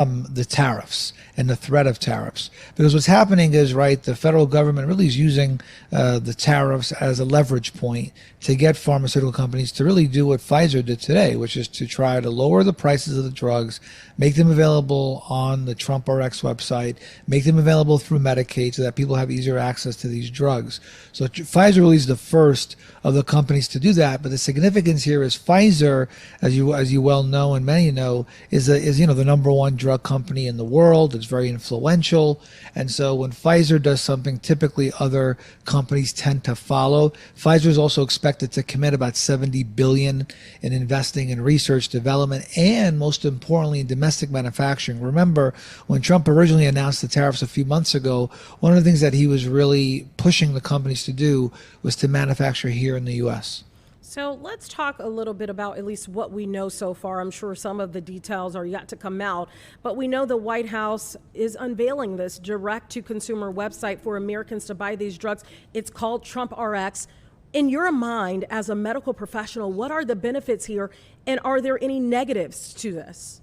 the tariffs and the threat of tariffs. Because what's happening is, right, the federal government really is using the tariffs as a leverage point to get pharmaceutical companies to really do what Pfizer did today, which is to try to lower the prices of the drugs, make them available on the Trump RX website, make them available through Medicaid so that people have easier access to these drugs. So Pfizer really is the first of the companies to do that. But the significance here is Pfizer, as you well know and many know, is the number one drug company in the world. It's very influential. And so when Pfizer does something, typically other companies tend to follow. Pfizer is also expected to commit about $70 billion in investing in research, development, and most importantly, in domestic manufacturing. Remember, when Trump originally announced the tariffs a few months ago, one of the things that he was really pushing the companies to do was to manufacture here in the U.S. So let's talk a little bit about at least what we know so far. I'm sure some of the details are yet to come out, but we know the White House is unveiling this direct-to-consumer website for Americans to buy these drugs. It's called Trump RX. In your mind, as a medical professional, what are the benefits here, and are there any negatives to this?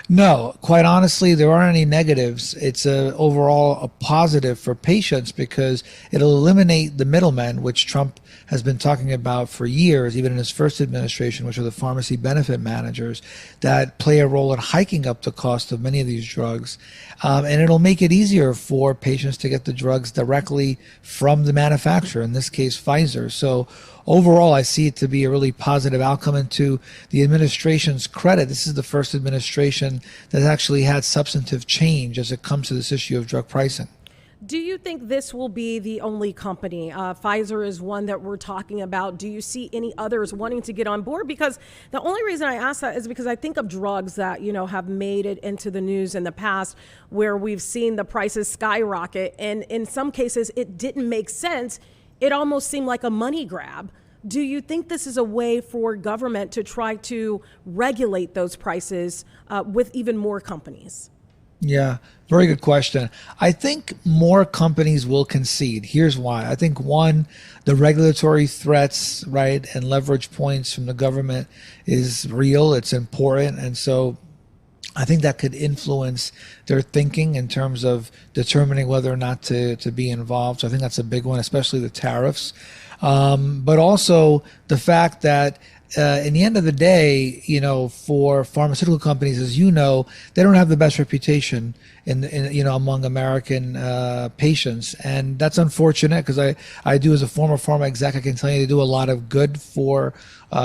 No, quite honestly, there aren't any negatives. It's overall a positive for patients because it'll eliminate the middlemen, which Trump has been talking about for years, even in his first administration, which are the pharmacy benefit managers that play a role in hiking up the cost of many of these drugs. And it'll make it easier for patients to get the drugs directly from the manufacturer, in this case, Pfizer. So overall, I see it to be a really positive outcome. And to the administration's credit, this is the first administration that actually had substantive change as it comes to this issue of drug pricing. Do you think this will be the only company? Pfizer is one that we're talking about. Do you see any others wanting to get on board? Because the only reason I ask that is because I think of drugs that, have made it into the news in the past where we've seen the prices skyrocket. And in some cases, it didn't make sense. It almost seemed like a money grab. Do you think this is a way for government to try to regulate those prices with even more companies? Yeah, very good question. I think more companies will concede. Here's why. I think one, the regulatory threats, right, and leverage points from the government is real. It's important. And so I think that could influence their thinking in terms of determining whether or not to be involved. So I think that's a big one, especially the tariffs. But also the fact that in the end of the day, for pharmaceutical companies, as you know, they don't have the best reputation among American patients. And that's unfortunate because I do, as a former pharma exec, I can tell you they do a lot of good for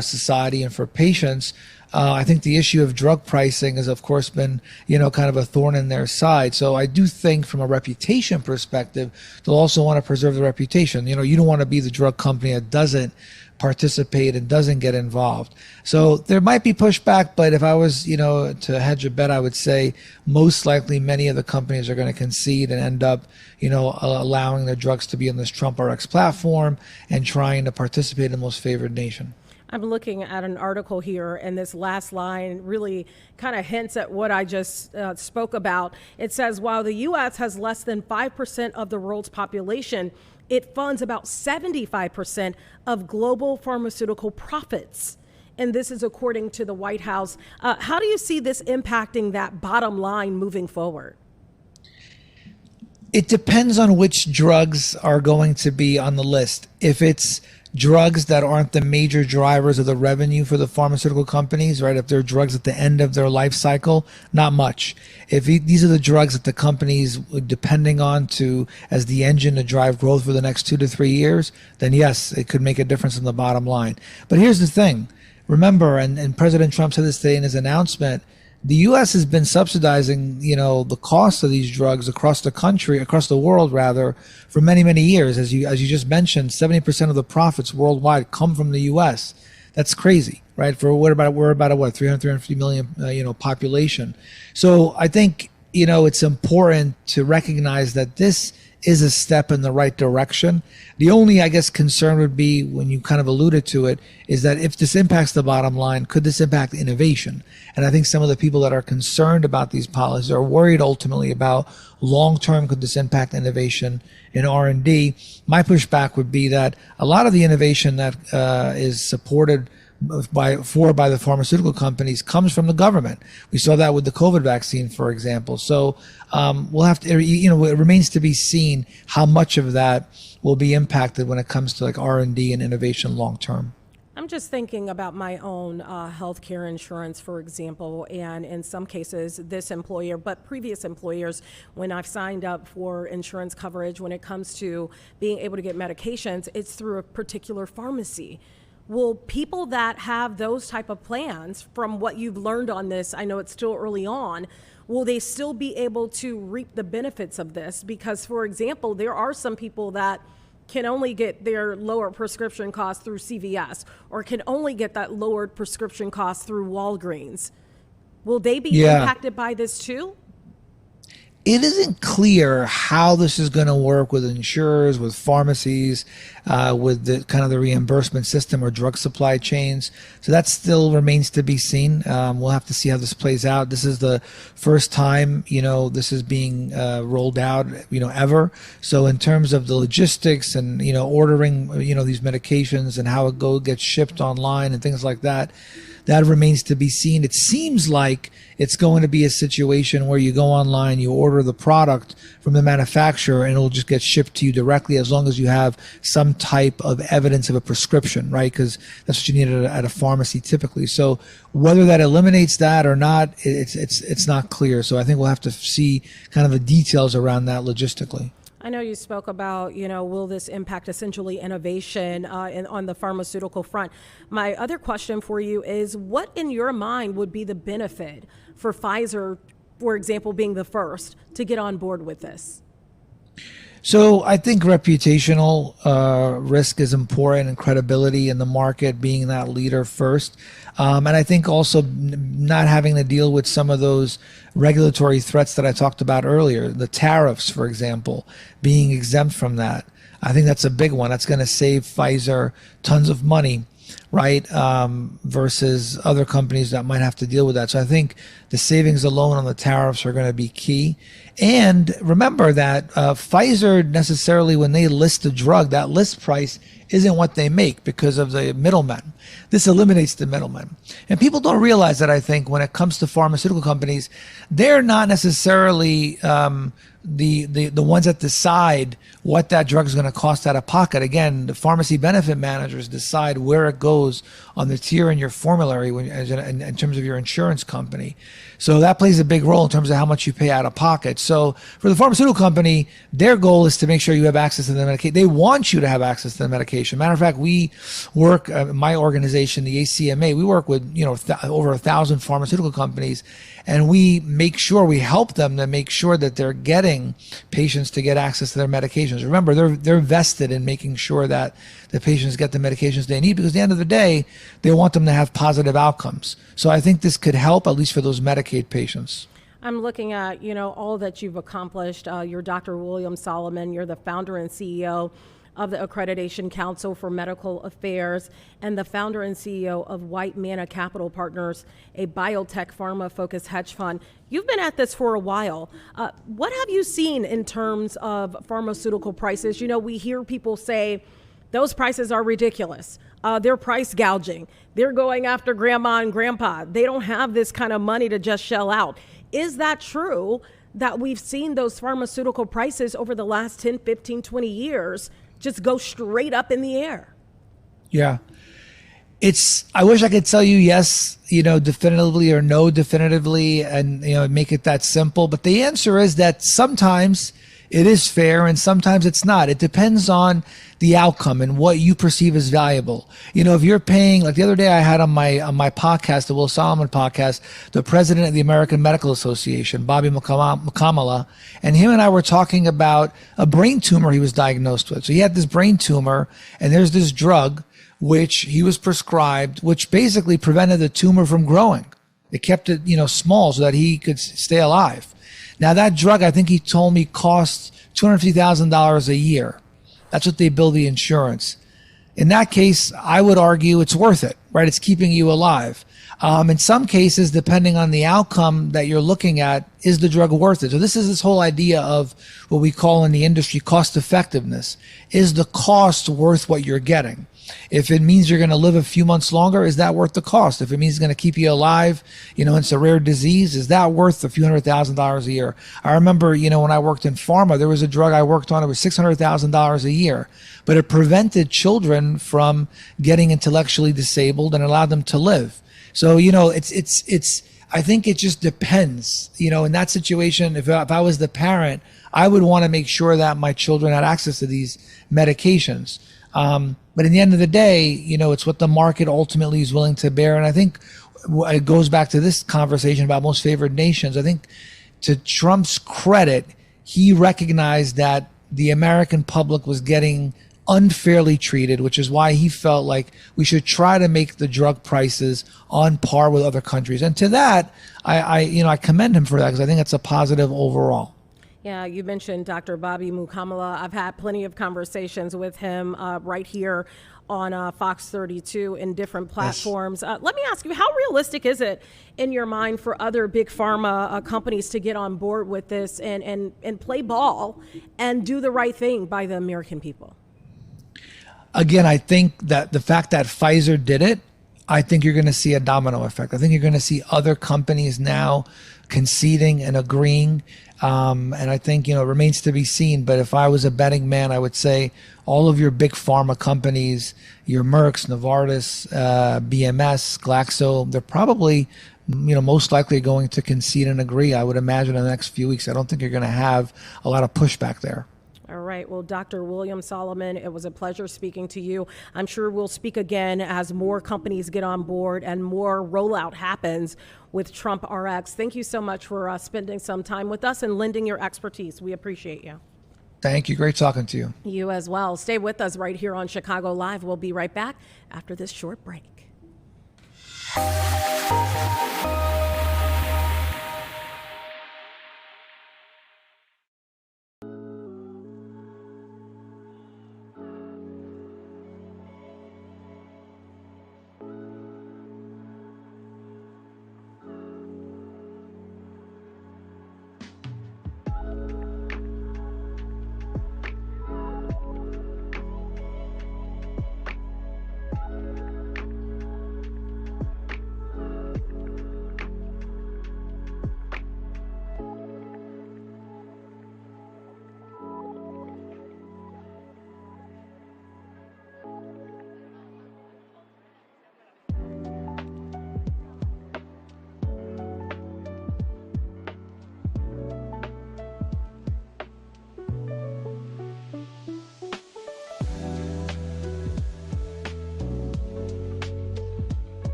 society and for patients. I think the issue of drug pricing has, of course, been, kind of a thorn in their side. So I do think from a reputation perspective, they'll also want to preserve the reputation. You don't want to be the drug company that doesn't participate and doesn't get involved. So there might be pushback, but if I was, to hedge a bet, I would say most likely many of the companies are going to concede and end up, allowing their drugs to be on this Trump RX platform and trying to participate in the most favored nation. I'm looking at an article here, and this last line really kind of hints at what I just spoke about. It says, while the U.S. has less than 5% of the world's population, it funds about 75% of global pharmaceutical profits. And this is according to the White House. How do you see this impacting that bottom line moving forward? It depends on which drugs are going to be on the list. If it's drugs that aren't the major drivers of the revenue for the pharmaceutical companies, right? If they're drugs at the end of their life cycle, not much. If these are the drugs that the companies are depending on as the engine to drive growth for the next 2 to 3 years, then yes, it could make a difference in the bottom line. But here's the thing. Remember, and President Trump said this today in his announcement, the U.S. has been subsidizing, the cost of these drugs across the world, for many, many years. As you just mentioned, 70% of the profits worldwide come from the U.S. That's crazy, right? We're about 350 million, population. So I think, it's important to recognize that this is a step in the right direction. The only, I guess, concern would be, when you kind of alluded to it, is that if this impacts the bottom line, could this impact innovation? And I think some of the people that are concerned about these policies are worried ultimately about long-term, could this impact innovation in R&D? My pushback would be that a lot of the innovation that is supported by the pharmaceutical companies comes from the government. We saw that with the COVID vaccine, for example. So we'll have to, it remains to be seen how much of that will be impacted when it comes to like R&D and innovation long term. I'm just thinking about my own healthcare insurance, for example, and in some cases, this employer, but previous employers, when I've signed up for insurance coverage, when it comes to being able to get medications, it's through a particular pharmacy. Will people that have those type of plans, from what you've learned on this, I know it's still early on, will they still be able to reap the benefits of this? Because, for example, there are some people that can only get their lower prescription costs through CVS, or can only get that lowered prescription cost through Walgreens. Will they be impacted by this too? It isn't clear how this is going to work with insurers, with pharmacies, with the kind of the reimbursement system or drug supply chains. So that still remains to be seen. We'll have to see how this plays out. This is the first time, this is being rolled out, ever. So in terms of the logistics and, ordering, these medications and how it gets shipped online and things like that, that remains to be seen. It seems like it's going to be a situation where you go online, you order the product from the manufacturer, and it'll just get shipped to you directly as long as you have some type of evidence of a prescription, right? Because that's what you need at a pharmacy typically. So whether that eliminates that or not, it's not clear. So I think we'll have to see kind of the details around that logistically. I know you spoke about, will this impact essentially innovation on the pharmaceutical front? My other question for you is, what in your mind would be the benefit for Pfizer, for example, being the first to get on board with this? So I think reputational risk is important, and credibility in the market, being that leader first. And I think also not having to deal with some of those regulatory threats that I talked about earlier, the tariffs, for example, being exempt from that. I think that's a big one. That's going to save Pfizer tons of money, right? Versus other companies that might have to deal with that. So I think the savings alone on the tariffs are going to be key. And remember that Pfizer necessarily, when they list a drug, that list price isn't what they make because of the middlemen. This eliminates the middlemen. And people don't realize that, I think, when it comes to pharmaceutical companies, they're not necessarily the ones that decide what that drug is going to cost out of pocket. Again, the pharmacy benefit managers decide where it goes on the tier in your formulary in terms of your insurance company. So that plays a big role in terms of how much you pay out of pocket. So for the pharmaceutical company, their goal is to make sure you have access to the medication. They want you to have access to the medication. Matter of fact, we work, my organization, the ACMA, we work with over 1,000 pharmaceutical companies, and we make sure, we help them to make sure that they're getting patients to get access to their medications. Remember, they're vested in making sure that the patients get the medications they need, because at the end of the day, they want them to have positive outcomes. So I think this could help, at least for those Medicaid patients. I'm looking at, all that you've accomplished. You're Dr. William Solomon. You're the founder and CEO of the Accreditation Council for Medical Affairs and the founder and CEO of White Manna Capital Partners, a biotech pharma-focused hedge fund. You've been at this for a while. What have you seen in terms of pharmaceutical prices? We hear people say those prices are ridiculous. They're price gouging. They're going after grandma and grandpa. They don't have this kind of money to just shell out. Is that true that we've seen those pharmaceutical prices over the last 10, 15, 20 years just go straight up in the air? Yeah. I wish I could tell you yes, definitively, or no definitively, and, make it that simple. But the answer is that sometimes it is fair and sometimes it's not. It depends on the outcome and what you perceive as valuable. If you're paying, like the other day I had on my podcast, the Will Solomon podcast, the president of the American Medical Association, Bobby Mukamala, and him and I were talking about a brain tumor he was diagnosed with. So he had this brain tumor, and there's this drug which he was prescribed, which basically prevented the tumor from growing. It kept it, small so that he could stay alive. Now that drug, I think he told me, costs $250,000 a year. That's what they bill the insurance. In that case, I would argue it's worth it, right? It's keeping you alive. In some cases, depending on the outcome that you're looking at, is the drug worth it? So this whole idea of what we call in the industry cost effectiveness. Is the cost worth what you're getting? If it means you're going to live a few months longer, is that worth the cost? If it means it's going to keep you alive, it's a rare disease, is that worth a few $100,000 a year? I remember, when I worked in pharma, there was a drug I worked on, it was $600,000 a year, but it prevented children from getting intellectually disabled and allowed them to live. So, I think it just depends, in that situation. If I was the parent, I would want to make sure that my children had access to these medications. But in the end of the day, it's what the market ultimately is willing to bear. And I think it goes back to this conversation about most favored nations. I think to Trump's credit, he recognized that the American public was getting unfairly treated, which is why he felt like we should try to make the drug prices on par with other countries. And to that, I commend him for that, because I think it's a positive overall. Yeah, you mentioned Dr. Bobby Mukamala. I've had plenty of conversations with him right here on Fox 32 in different platforms. Yes. Let me ask you, how realistic is it in your mind for other big pharma companies to get on board with this and play ball and do the right thing by the American people? Again, I think that the fact that Pfizer did it, I think you're going to see a domino effect. I think you're going to see other companies now conceding and agreeing. And I think, it remains to be seen. But if I was a betting man, I would say all of your big pharma companies, your Mercks, Novartis, BMS, Glaxo, they're probably, most likely going to concede and agree. I would imagine in the next few weeks. I don't think you're going to have a lot of pushback there. All right. Well, Dr. William Solomon, it was a pleasure speaking to you. I'm sure we'll speak again as more companies get on board and more rollout happens with Trump RX. Thank you so much for spending some time with us and lending your expertise. We appreciate you. Thank you. Great talking to you. You as well. Stay with us right here on Chicago Live. We'll be right back after this short break.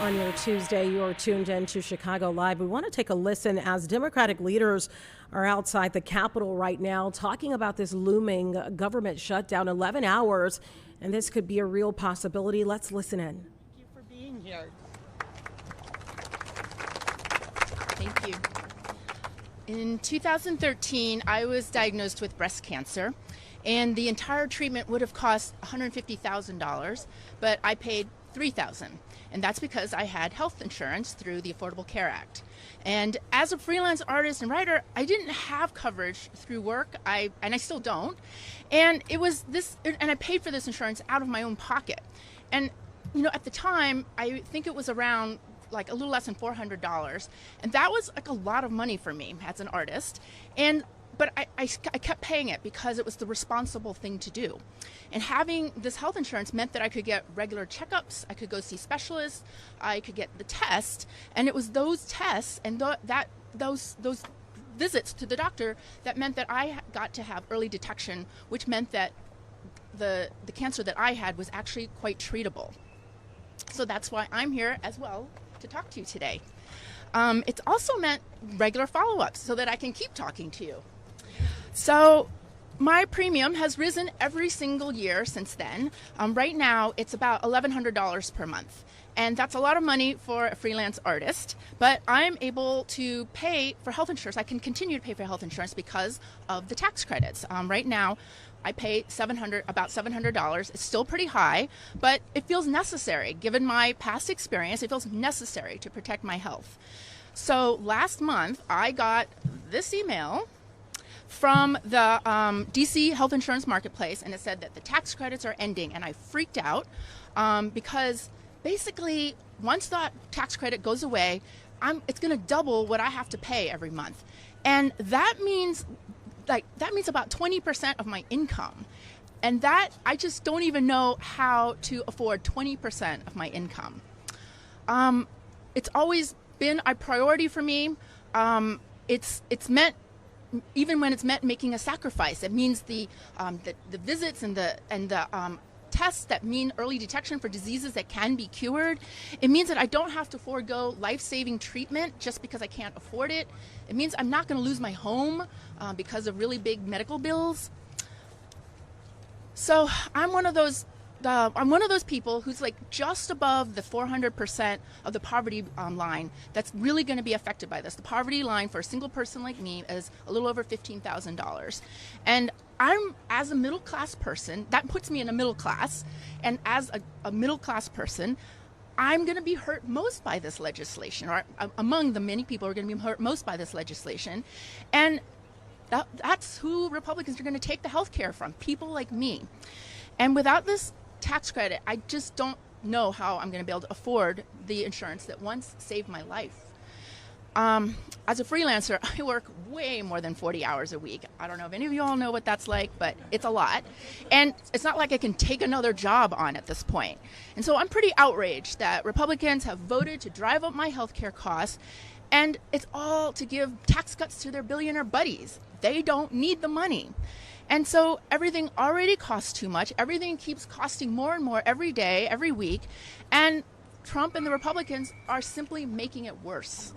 On your Tuesday, you're tuned in to Chicago Live. We want to take a listen as Democratic leaders are outside the Capitol right now talking about this looming government shutdown, 11 hours, and this could be a real possibility. Let's listen in. Thank you for being here. Thank you. In 2013, I was diagnosed with breast cancer, and the entire treatment would have cost $150,000, but I paid $3,000. And that's because I had health insurance through the Affordable Care Act. And as a freelance artist and writer, I didn't have coverage through work. And I still don't. And it was this, and I paid for this insurance out of my own pocket. And, at the time, I think it was around like a little less than $400. And that was like a lot of money for me as an artist. But I kept paying it because it was the responsible thing to do. And having this health insurance meant that I could get regular checkups, I could go see specialists, I could get the test, and it was those tests and those visits to the doctor that meant that I got to have early detection, which meant that the cancer that I had was actually quite treatable. So that's why I'm here as well to talk to you today. It's also meant regular follow-ups so that I can keep talking to you. So my premium has risen every single year since then. Right now, it's about $1,100 per month. And that's a lot of money for a freelance artist, but I'm able to pay for health insurance. I can continue to pay for health insurance because of the tax credits. Right now, I pay about $700. It's still pretty high, but it feels necessary. Given my past experience, it feels necessary to protect my health. So last month, I got this email from the DC Health Insurance Marketplace, and it said that the tax credits are ending, and I freaked out because basically once that tax credit goes away, it's going to double what I have to pay every month, and that means about 20% of my income, and that I just don't even know how to afford 20% of my income. It's always been a priority for me. It's meant, even when it's meant making a sacrifice, it means the visits and the tests that mean early detection for diseases that can be cured. It means that I don't have to forego life-saving treatment just because I can't afford it. It means I'm not going to lose my home because of really big medical bills. So I'm one of those people who's like just above the 400% of the poverty line that's really going to be affected by this. The poverty line for a single person like me is a little over $15,000. And as a middle class person, that puts me in a middle class. And as a middle class person, I'm going to be hurt most by this legislation, or among the many people who are going to be hurt most by this legislation. And that's who Republicans are going to take the health care from, people like me. And without this tax credit, I just don't know how I'm going to be able to afford the insurance that once saved my life. As a freelancer, I work way more than 40 hours a week. I don't know if any of you all know what that's like, but it's a lot. And it's not like I can take another job on at this point. And so I'm pretty outraged that Republicans have voted to drive up my healthcare costs, and it's all to give tax cuts to their billionaire buddies. They don't need the money. And so everything already costs too much. Everything keeps costing more and more every day, every week. And Trump and the Republicans are simply making it worse.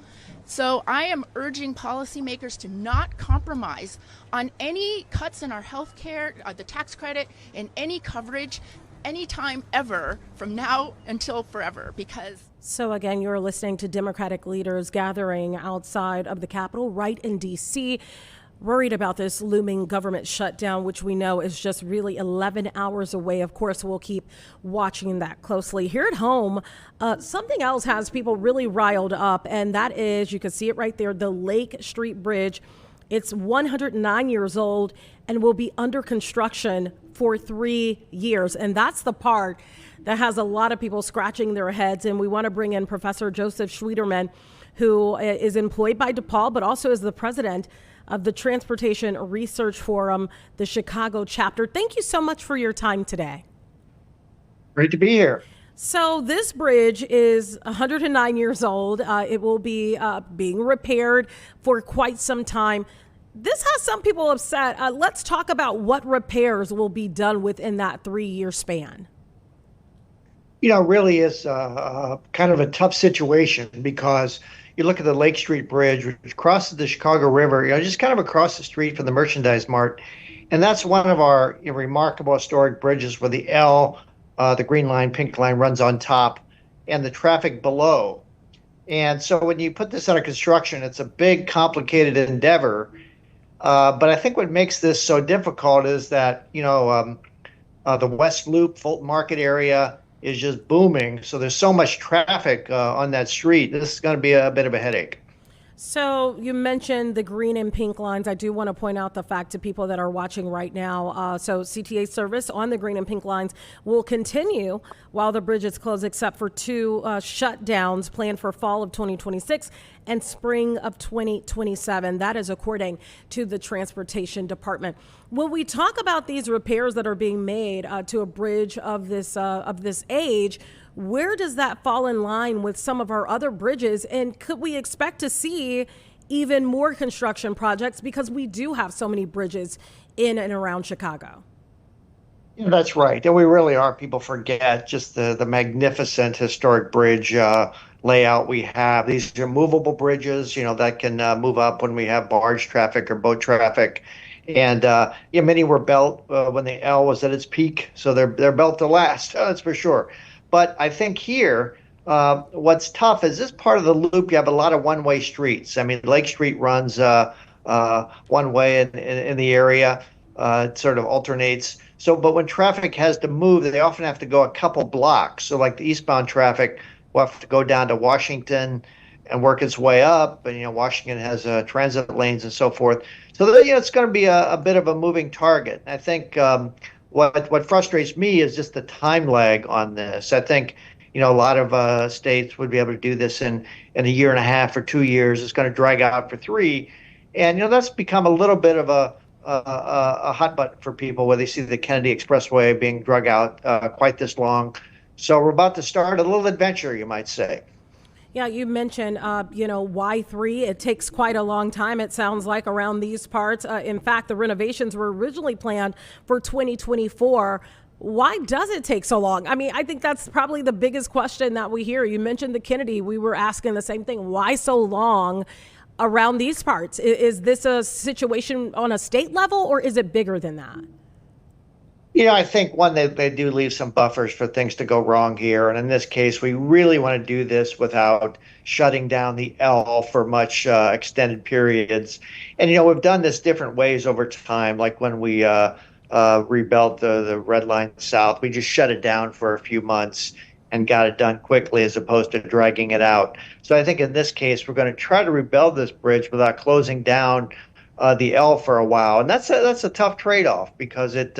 So I am urging policymakers to not compromise on any cuts in our health care, the tax credit, and any coverage anytime ever from now until forever, because... So again, you're listening to Democratic leaders gathering outside of the Capitol right in D.C., worried about this looming government shutdown, which we know is just really 11 hours away. Of course, we'll keep watching that closely. Here at home, something else has people really riled up, and that is, you can see it right there, the Lake Street Bridge. It's 109 years old and will be under construction for 3 years. And that's the part that has a lot of people scratching their heads. And we want to bring in Professor Joseph Schwieterman, who is employed by DePaul, but also is the president of the Transportation Research Forum, the Chicago chapter. Thank you so much for your time today. Great to be here. So this bridge is 109 years old. It will be being repaired for quite some time. This has some people upset. Let's talk about what repairs will be done within that 3-year span. You know, really is kind of a tough situation because you look at the Lake Street Bridge, which crosses the Chicago River, just kind of across the street from the Merchandise Mart. And that's one of our remarkable historic bridges where the L, the green line, pink line runs on top, and the traffic below. And so when you put this under construction, it's a big, complicated endeavor. But I think what makes this so difficult is that, the West Loop, Fulton Market area, is just booming. So there's so much traffic on that street. This is going to be a bit of a headache. So you mentioned the green and pink lines. I do want to point out the fact to people that are watching right now. So CTA service on the green and pink lines will continue while the bridge is closed, except for two shutdowns planned for fall of 2026 and spring of 2027. That is according to the Transportation Department. When we talk about these repairs that are being made to a bridge of this age, where does that fall in line with some of our other bridges? And could we expect to see even more construction projects because we do have so many bridges in and around Chicago? Yeah, that's right. And we really are. People forget just the magnificent historic bridge layout we have. These are movable bridges, that can move up when we have barge traffic or boat traffic. And many were built when the L was at its peak. So they're built to last, that's for sure. But I think here, what's tough is this part of the loop, you have a lot of one-way streets. I mean, Lake Street runs one way in the area. It sort of alternates. So, but when traffic has to move, they often have to go a couple blocks. So like the eastbound traffic will have to go down to Washington and work its way up. And, Washington has transit lanes and so forth. So, it's going to be a bit of a moving target. I think what frustrates me is just the time lag on this. I think, a lot of states would be able to do this in a year and a half or 2 years. It's going to drag out for 3. And, that's become a little bit of a hot button for people where they see the Kennedy Expressway being drug out quite this long. So we're about to start a little adventure, you might say. Yeah, you mentioned, Y3. It takes quite a long time, it sounds like, around these parts. In fact, the renovations were originally planned for 2024. Why does it take so long? I mean, I think that's probably the biggest question that we hear. You mentioned the Kennedy. We were asking the same thing. Why so long around these parts? Is this a situation on a state level, or is it bigger than that? I think one, they do leave some buffers for things to go wrong here. And in this case, we really want to do this without shutting down the L for much extended periods. And, we've done this different ways over time. Like when we rebuilt the Red Line South, we just shut it down for a few months and got it done quickly as opposed to dragging it out. So I think in this case, we're going to try to rebuild this bridge without closing down the L for a while. And that's a tough trade-off because it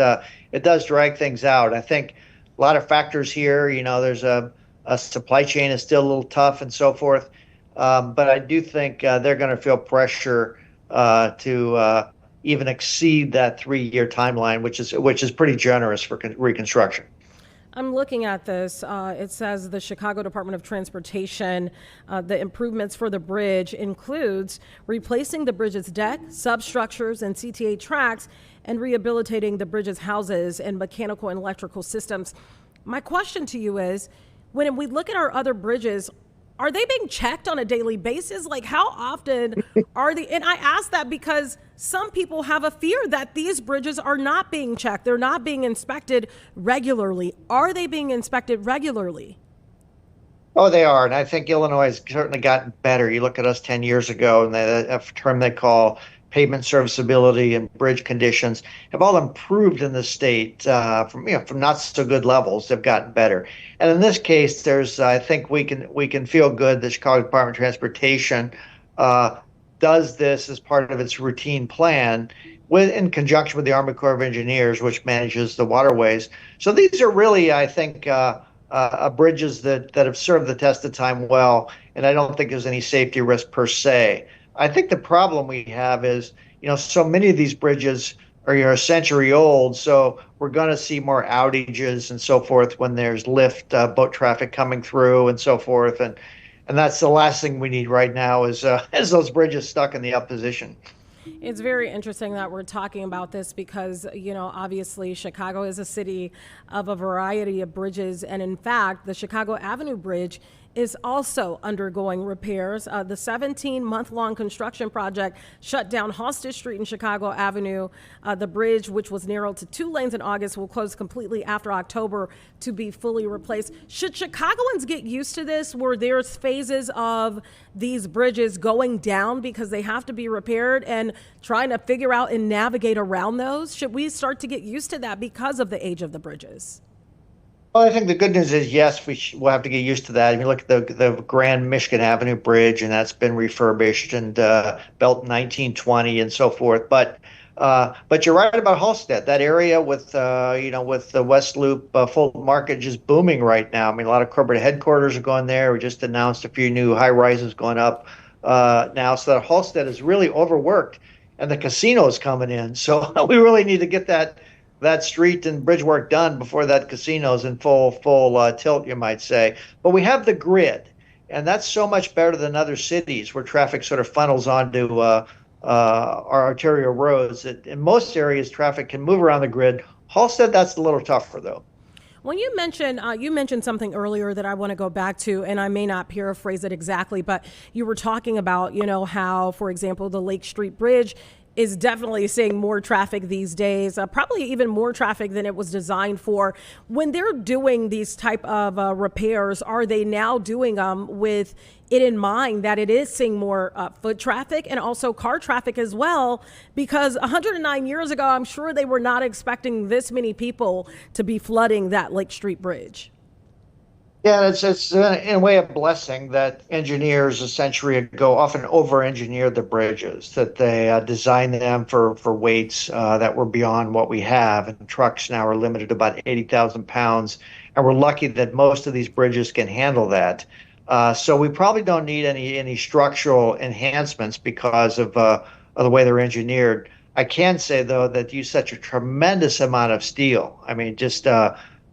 does drag things out. I think a lot of factors here, there's a supply chain is still a little tough and so forth. But I do think they're going to feel pressure to even exceed that 3-year timeline, which is pretty generous for reconstruction. I'm looking at this. It says the Chicago Department of Transportation, the improvements for the bridge includes replacing the bridge's deck, substructures, and CTA tracks, and rehabilitating the bridge's houses and mechanical and electrical systems. My question to you is, when we look at our other bridges, are they being checked on a daily basis? Like, how often are they? And I ask that because some people have a fear that these bridges are not being checked. They're not being inspected regularly. Are they being inspected regularly? Oh, they are. And I think Illinois has certainly gotten better. You look at us 10 years ago, and a term they call pavement serviceability and bridge conditions have all improved in the state from not so good levels. They've gotten better. And in this case, I think we can feel good. The Chicago Department of Transportation does this as part of its routine plan in conjunction with the Army Corps of Engineers, which manages the waterways. So these are really, I think, bridges that have served the test of time well, and I don't think there's any safety risk per se. I think the problem we have is, so many of these bridges are a century old, so we're going to see more outages and so forth when there's lift boat traffic coming through and so forth, and that's the last thing we need right now is those bridges stuck in the up position. It's very interesting that we're talking about this because, obviously Chicago is a city of a variety of bridges. And in fact, the Chicago Avenue Bridge is also undergoing repairs. The 17-month-long construction project shut down Hostage Street and Chicago Avenue. The bridge, which was narrowed to 2 lanes in August, will close completely after October to be fully replaced. Should Chicagoans get used to this, where there's phases of these bridges going down because they have to be repaired and trying to figure out and navigate around those? Should we start to get used to that because of the age of the bridges? Well, I think the good news is yes, we'll have to get used to that. If you look at the Grand Michigan Avenue Bridge, and that's been refurbished and built in 1920 and so forth. But you're right about Halstead. That area with with the West Loop Fulton Market just booming right now. I mean, a lot of corporate headquarters are going there. We just announced a few new high rises going up now, so that Halstead is really overworked, and the casino's coming in. So we really need to get that street and bridge work done before that casino's in full tilt, you might say. But we have the grid, and that's so much better than other cities where traffic sort of funnels onto our arterial roads. In most areas, traffic can move around the grid. Halstead, that's a little tougher, though. When you mentioned something earlier that I want to go back to, and I may not paraphrase it exactly, but you were talking about, how, for example, the Lake Street Bridge is definitely seeing more traffic these days, probably even more traffic than it was designed for. When they're doing these type of repairs, are they now doing them with it in mind that it is seeing more foot traffic and also car traffic as well? Because 109 years ago, I'm sure they were not expecting this many people to be flooding that Lake Street Bridge. Yeah, it's in a way a blessing that engineers a century ago often over-engineered the bridges, that they designed them for weights that were beyond what we have. And trucks now are limited to about 80,000 pounds. And we're lucky that most of these bridges can handle that. So we probably don't need any structural enhancements because of the way they're engineered. I can say, though, that you use such a tremendous amount of steel. I mean, just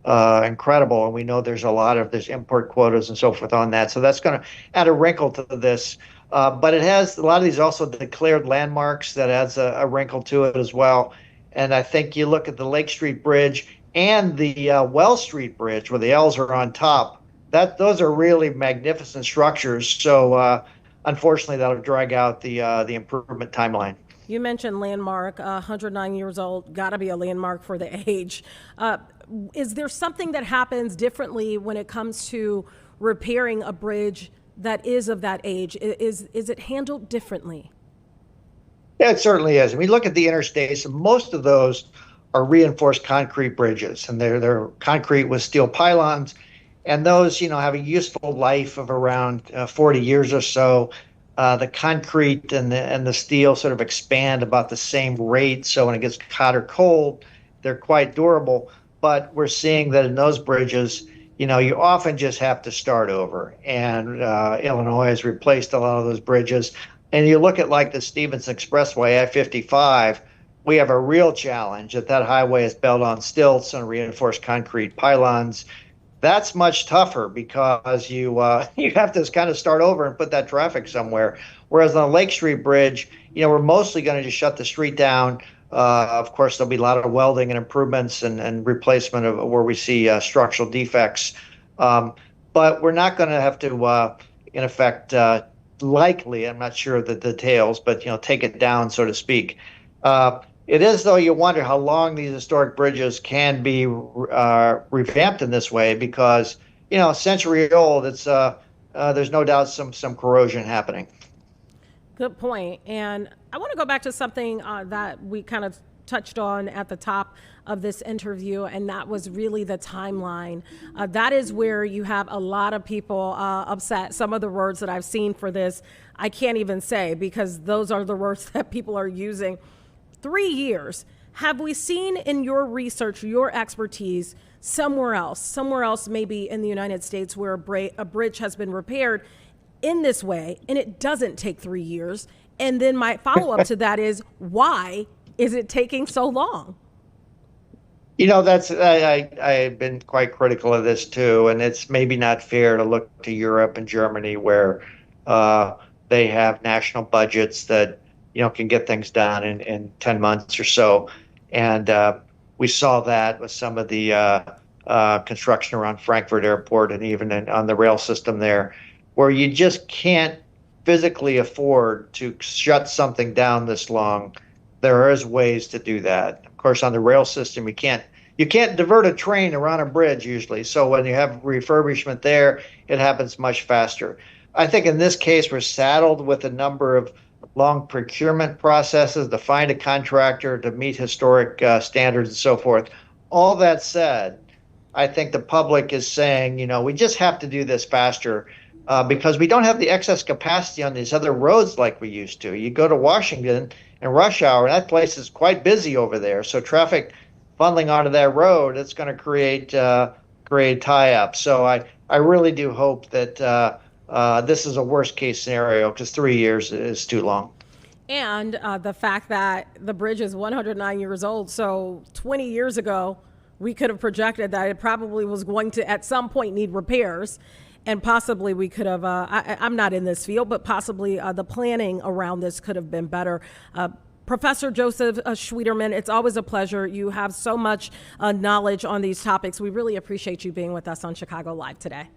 incredible. And we know there's import quotas and so forth on that. So that's going to add a wrinkle to this. But it has a lot of these also declared landmarks that adds a wrinkle to it as well. And I think you look at the Lake Street Bridge and the Well Street Bridge where the L's are on top. Those are really magnificent structures. So unfortunately, that'll drag out the improvement timeline. You mentioned landmark, 109 years old, got to be a landmark for the age. Is there something that happens differently when it comes to repairing a bridge that is of that age? Is it handled differently? Yeah, it certainly is. I mean, look at the interstates. Most of those are reinforced concrete bridges, and they're concrete with steel pylons. And those, have a useful life of around 40 years or so. The concrete and the steel sort of expand about the same rate. So when it gets hot or cold, they're quite durable. But we're seeing that in those bridges, you often just have to start over. And Illinois has replaced a lot of those bridges. And you look at like the Stevens Expressway, I-55, we have a real challenge that highway is built on stilts and reinforced concrete pylons. That's much tougher because you have to kind of start over and put that traffic somewhere. Whereas on the Lake Street Bridge, we're mostly going to just shut the street down. Of course, there'll be a lot of welding and improvements and replacement of where we see structural defects. But we're not going to have to, in effect, likely, I'm not sure of the details, but, take it down, so to speak. It is, though, you wonder how long these historic bridges can be revamped in this way because, a century old, it's there's no doubt some corrosion happening. Good point. And I want to go back to something that we kind of touched on at the top of this interview, and that was really the timeline. That is where you have a lot of people upset. Some of the words that I've seen for this, I can't even say because those are the words that people are using. 3 years. Have we seen in your research, your expertise, somewhere else maybe in the United States where a bridge has been repaired in this way and it doesn't take 3 years? And then my follow-up to that is, why is it taking so long? That's I've been quite critical of this too, and it's maybe not fair to look to Europe and Germany where they have national budgets that can get things done in 10 months or so. And we saw that with some of the construction around Frankfurt Airport and even on the rail system there, where you just can't physically afford to shut something down this long. There is ways to do that. Of course, on the rail system, you can't divert a train around a bridge usually. So when you have refurbishment there, it happens much faster. I think in this case, we're saddled with a number of long procurement processes to find a contractor to meet historic standards and so forth. All that said, I think the public is saying, we just have to do this faster because we don't have the excess capacity on these other roads like we used to. You go to Washington in rush hour, and that place is quite busy over there. So traffic funneling onto that road, it's going to create tie-ups. So I really do hope that this is a worst case scenario because 3 years is too long. And the fact that the bridge is 109 years old. So 20 years ago, we could have projected that it probably was going to at some point need repairs. And possibly we could have, I'm not in this field, but possibly the planning around this could have been better. Professor Joseph Schwieterman, it's always a pleasure. You have so much knowledge on these topics. We really appreciate you being with us on Chicago Live today.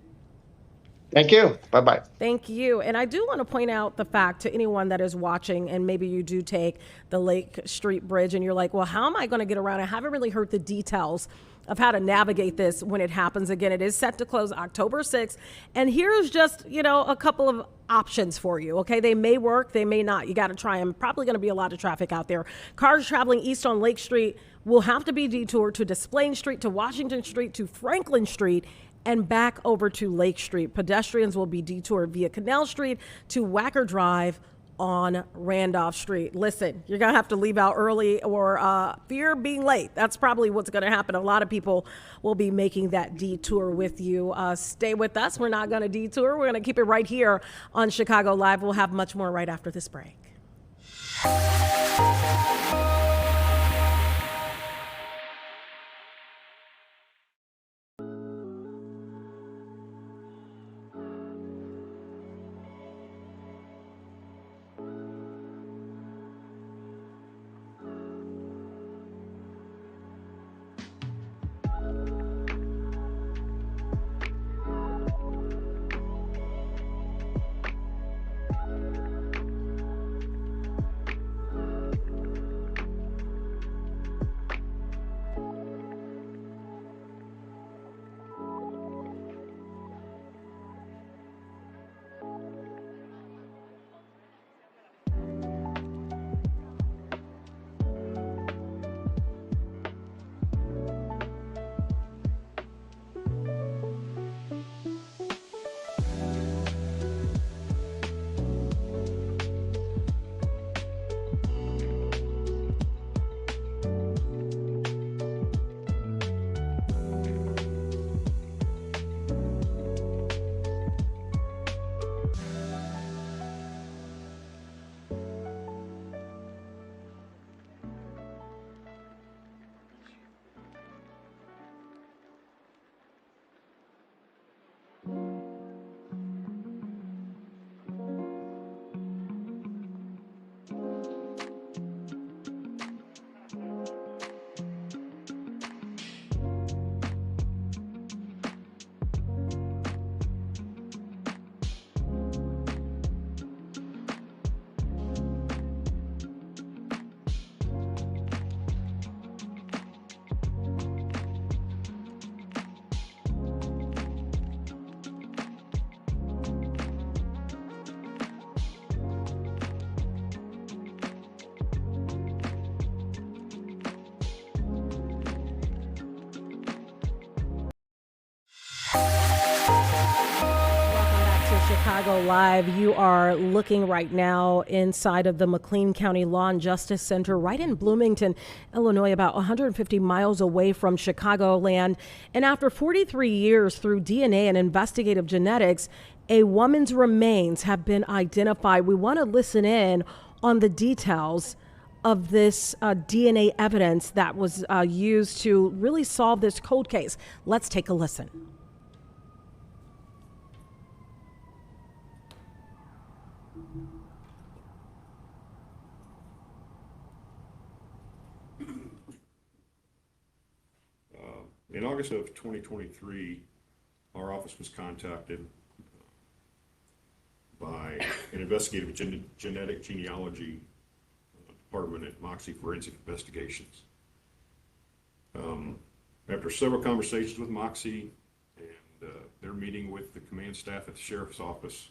Thank you. Bye-bye. Thank you. And I do want to point out the fact to anyone that is watching, and maybe you do take the Lake Street Bridge and you're like, well, how am I going to get around? I haven't really heard the details of how to navigate this when it happens again. It is set to close October 6th. And here's just, a couple of options for you. Okay. They may work. They may not. You got to try them. Probably going to be a lot of traffic out there. Cars traveling east on Lake Street will have to be detoured to Desplain Street, to Washington Street, to Franklin Street, and back over to Lake Street. Pedestrians will be detoured via Canal Street to Wacker Drive on Randolph Street. Listen, you're going to have to leave out early or fear being late. That's probably what's going to happen. A lot of people will be making that detour with you. Stay with us. We're not going to detour. We're going to keep it right here on Chicago Live. We'll have much more right after this break. Chicago Live. You are looking right now inside of the McLean County Law and Justice Center right in Bloomington, Illinois, about 150 miles away from Chicagoland. And after 43 years through DNA and investigative genetics, a woman's remains have been identified. We want to listen in on the details of this DNA evidence that was used to really solve this cold case. Let's take a listen. In August of 2023, our office was contacted by an investigative genetic genealogy department at Moxie Forensic Investigations. After several conversations with Moxie and their meeting with the command staff at the sheriff's office,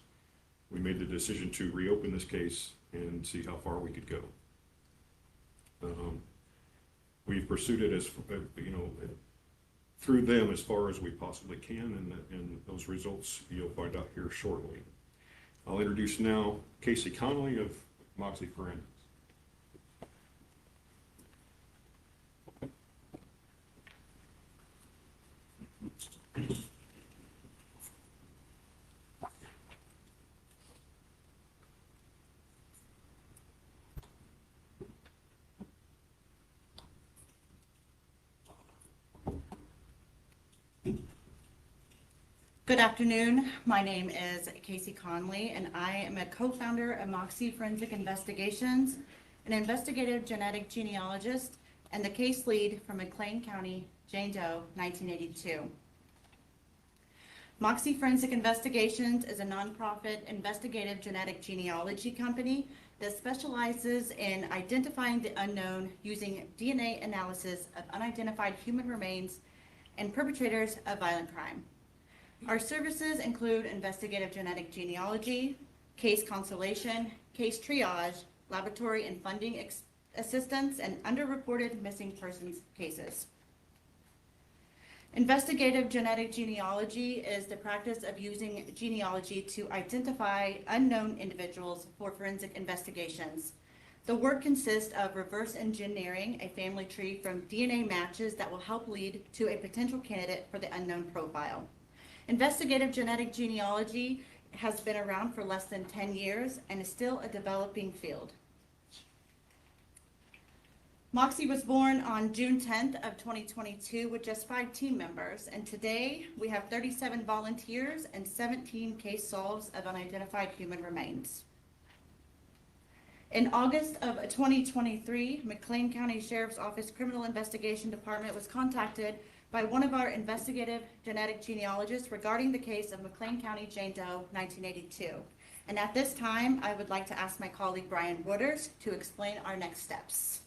we made the decision to reopen this case and see how far we could go. We've pursued it as, through them as far as we possibly can, and those results you'll find out here shortly. I'll introduce now Casey Connolly of Moxie Forensics. Good afternoon. My name is Casey Conley, and I am a co-founder of Moxie Forensic Investigations, an investigative genetic genealogist, and the case lead for McLean County, Jane Doe, 1982. Moxie Forensic Investigations is a nonprofit investigative genetic genealogy company that specializes in identifying the unknown using DNA analysis of unidentified human remains and perpetrators of violent crime. Our services include investigative genetic genealogy, case consolation, case triage, laboratory and funding assistance, and underreported missing persons cases. Investigative genetic genealogy is the practice of using genealogy to identify unknown individuals for forensic investigations. The work consists of reverse engineering a family tree from DNA matches that will help lead to a potential candidate for the unknown profile. Investigative genetic genealogy has been around for less than 10 years and is still a developing field. Moxie was born on June 10th of 2022 with just 5 team members, and today we have 37 volunteers and 17 case solves of unidentified human remains. In August of 2023, McLean County Sheriff's Office Criminal Investigation Department was contacted by one of our investigative genetic genealogists regarding the case of McLean County, Jane Doe, 1982. And at this time, I would like to ask my colleague Brian Wooders to explain our next steps.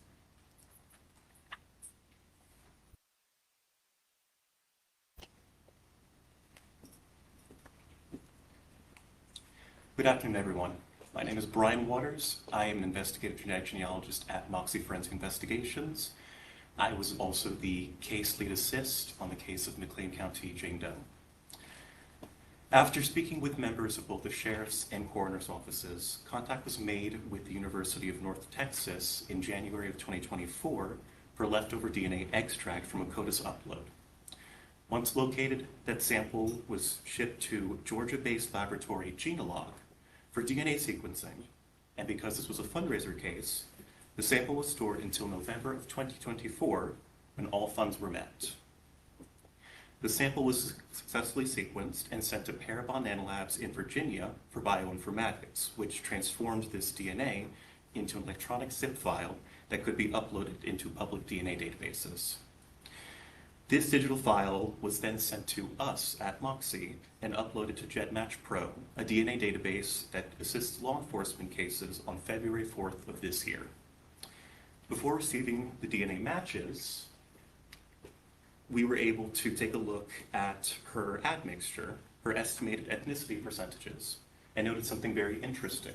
Good afternoon, everyone. My name is Brian Waters. I am an investigative genetic genealogist at Moxie Forensic Investigations. I was also the case lead assist on the case of McLean County, Jane Doe. After speaking with members of both the sheriff's and coroner's offices, contact was made with the University of North Texas in January of 2024 for leftover DNA extract from a CODIS upload. Once located, that sample was shipped to Georgia-based laboratory Genealog for DNA sequencing, and because this was a fundraiser case, the sample was stored until November of 2024, when all funds were met. The sample was successfully sequenced and sent to Parabon Nanolabs in Virginia for bioinformatics, which transformed this DNA into an electronic zip file that could be uploaded into public DNA databases. This digital file was then sent to us at Moxie and uploaded to GEDmatch Pro, a DNA database that assists law enforcement cases, on February 4th of this year. Before receiving the DNA matches, we were able to take a look at her admixture, her estimated ethnicity percentages, and noted something very interesting.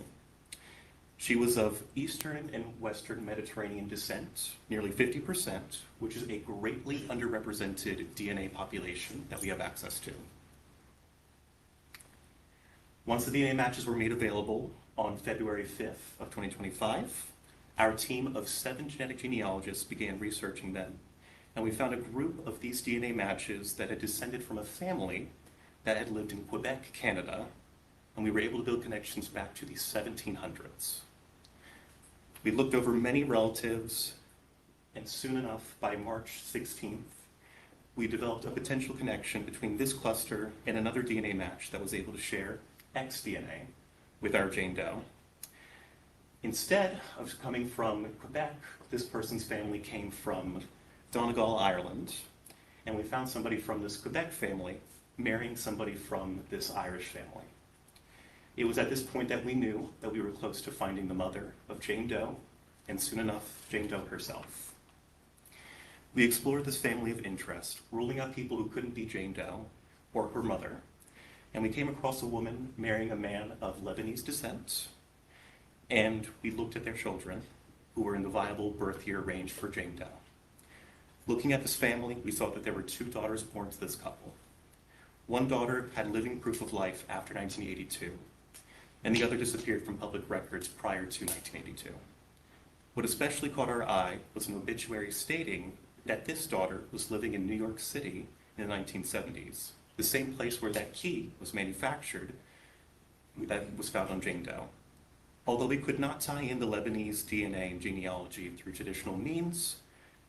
She was of Eastern and Western Mediterranean descent, nearly 50%, which is a greatly underrepresented DNA population that we have access to. Once the DNA matches were made available on February 5th of 2025, our team of 7 genetic genealogists began researching them, and we found a group of these DNA matches that had descended from a family that had lived in Quebec, Canada, and we were able to build connections back to the 1700s. We looked over many relatives, and soon enough, by March 16th, we developed a potential connection between this cluster and another DNA match that was able to share X DNA with our Jane Doe. Instead of coming from Quebec, this person's family came from Donegal, Ireland, and we found somebody from this Quebec family marrying somebody from this Irish family. It was at this point that we knew that we were close to finding the mother of Jane Doe, and soon enough, Jane Doe herself. We explored this family of interest, ruling out people who couldn't be Jane Doe or her mother, and we came across a woman marrying a man of Lebanese descent, and we looked at their children, who were in the viable birth year range for Jane Doe. Looking at this family, we saw that there were 2 daughters born to this couple. One daughter had living proof of life after 1982, and the other disappeared from public records prior to 1982. What especially caught our eye was an obituary stating that this daughter was living in New York City in the 1970s, the same place where that key was manufactured that was found on Jane Doe. Although we could not tie in the Lebanese DNA and genealogy through traditional means,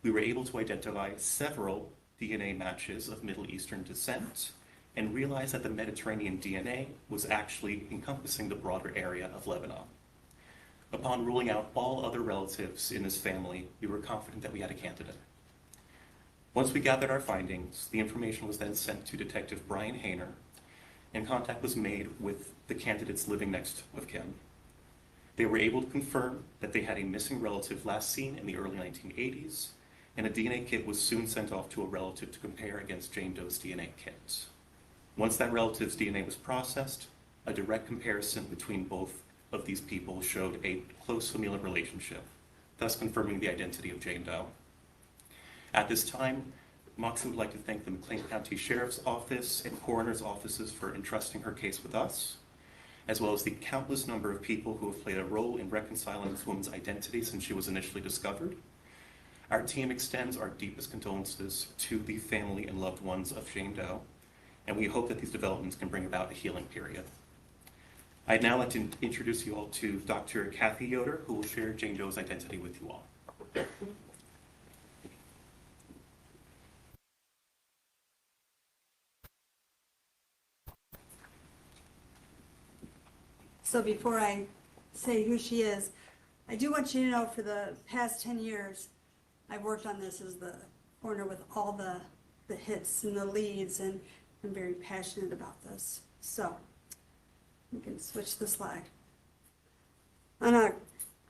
we were able to identify several DNA matches of Middle Eastern descent and realized that the Mediterranean DNA was actually encompassing the broader area of Lebanon. Upon ruling out all other relatives in this family, we were confident that we had a candidate. Once we gathered our findings, the information was then sent to Detective Brian Hayner, and contact was made with the candidates living next of kin. They were able to confirm that they had a missing relative last seen in the early 1980s, and a DNA kit was soon sent off to a relative to compare against Jane Doe's DNA kit. Once that relative's DNA was processed, a direct comparison between both of these people showed a close familial relationship, thus confirming the identity of Jane Doe. At this time, Moxie would like to thank the McLean County Sheriff's Office and Coroner's offices for entrusting her case with us, as well as the countless number of people who have played a role in reconciling this woman's identity since she was initially discovered. Our team extends our deepest condolences to the family and loved ones of Jane Doe, and we hope that these developments can bring about a healing period. I'd now like to introduce you all to Dr. Kathy Yoder, who will share Jane Doe's identity with you all. So before I say who she is, I do want you to know for the past 10 years, I've worked on this as the coroner with all the hits and the leads, and I'm very passionate about this. So you can switch the slide. On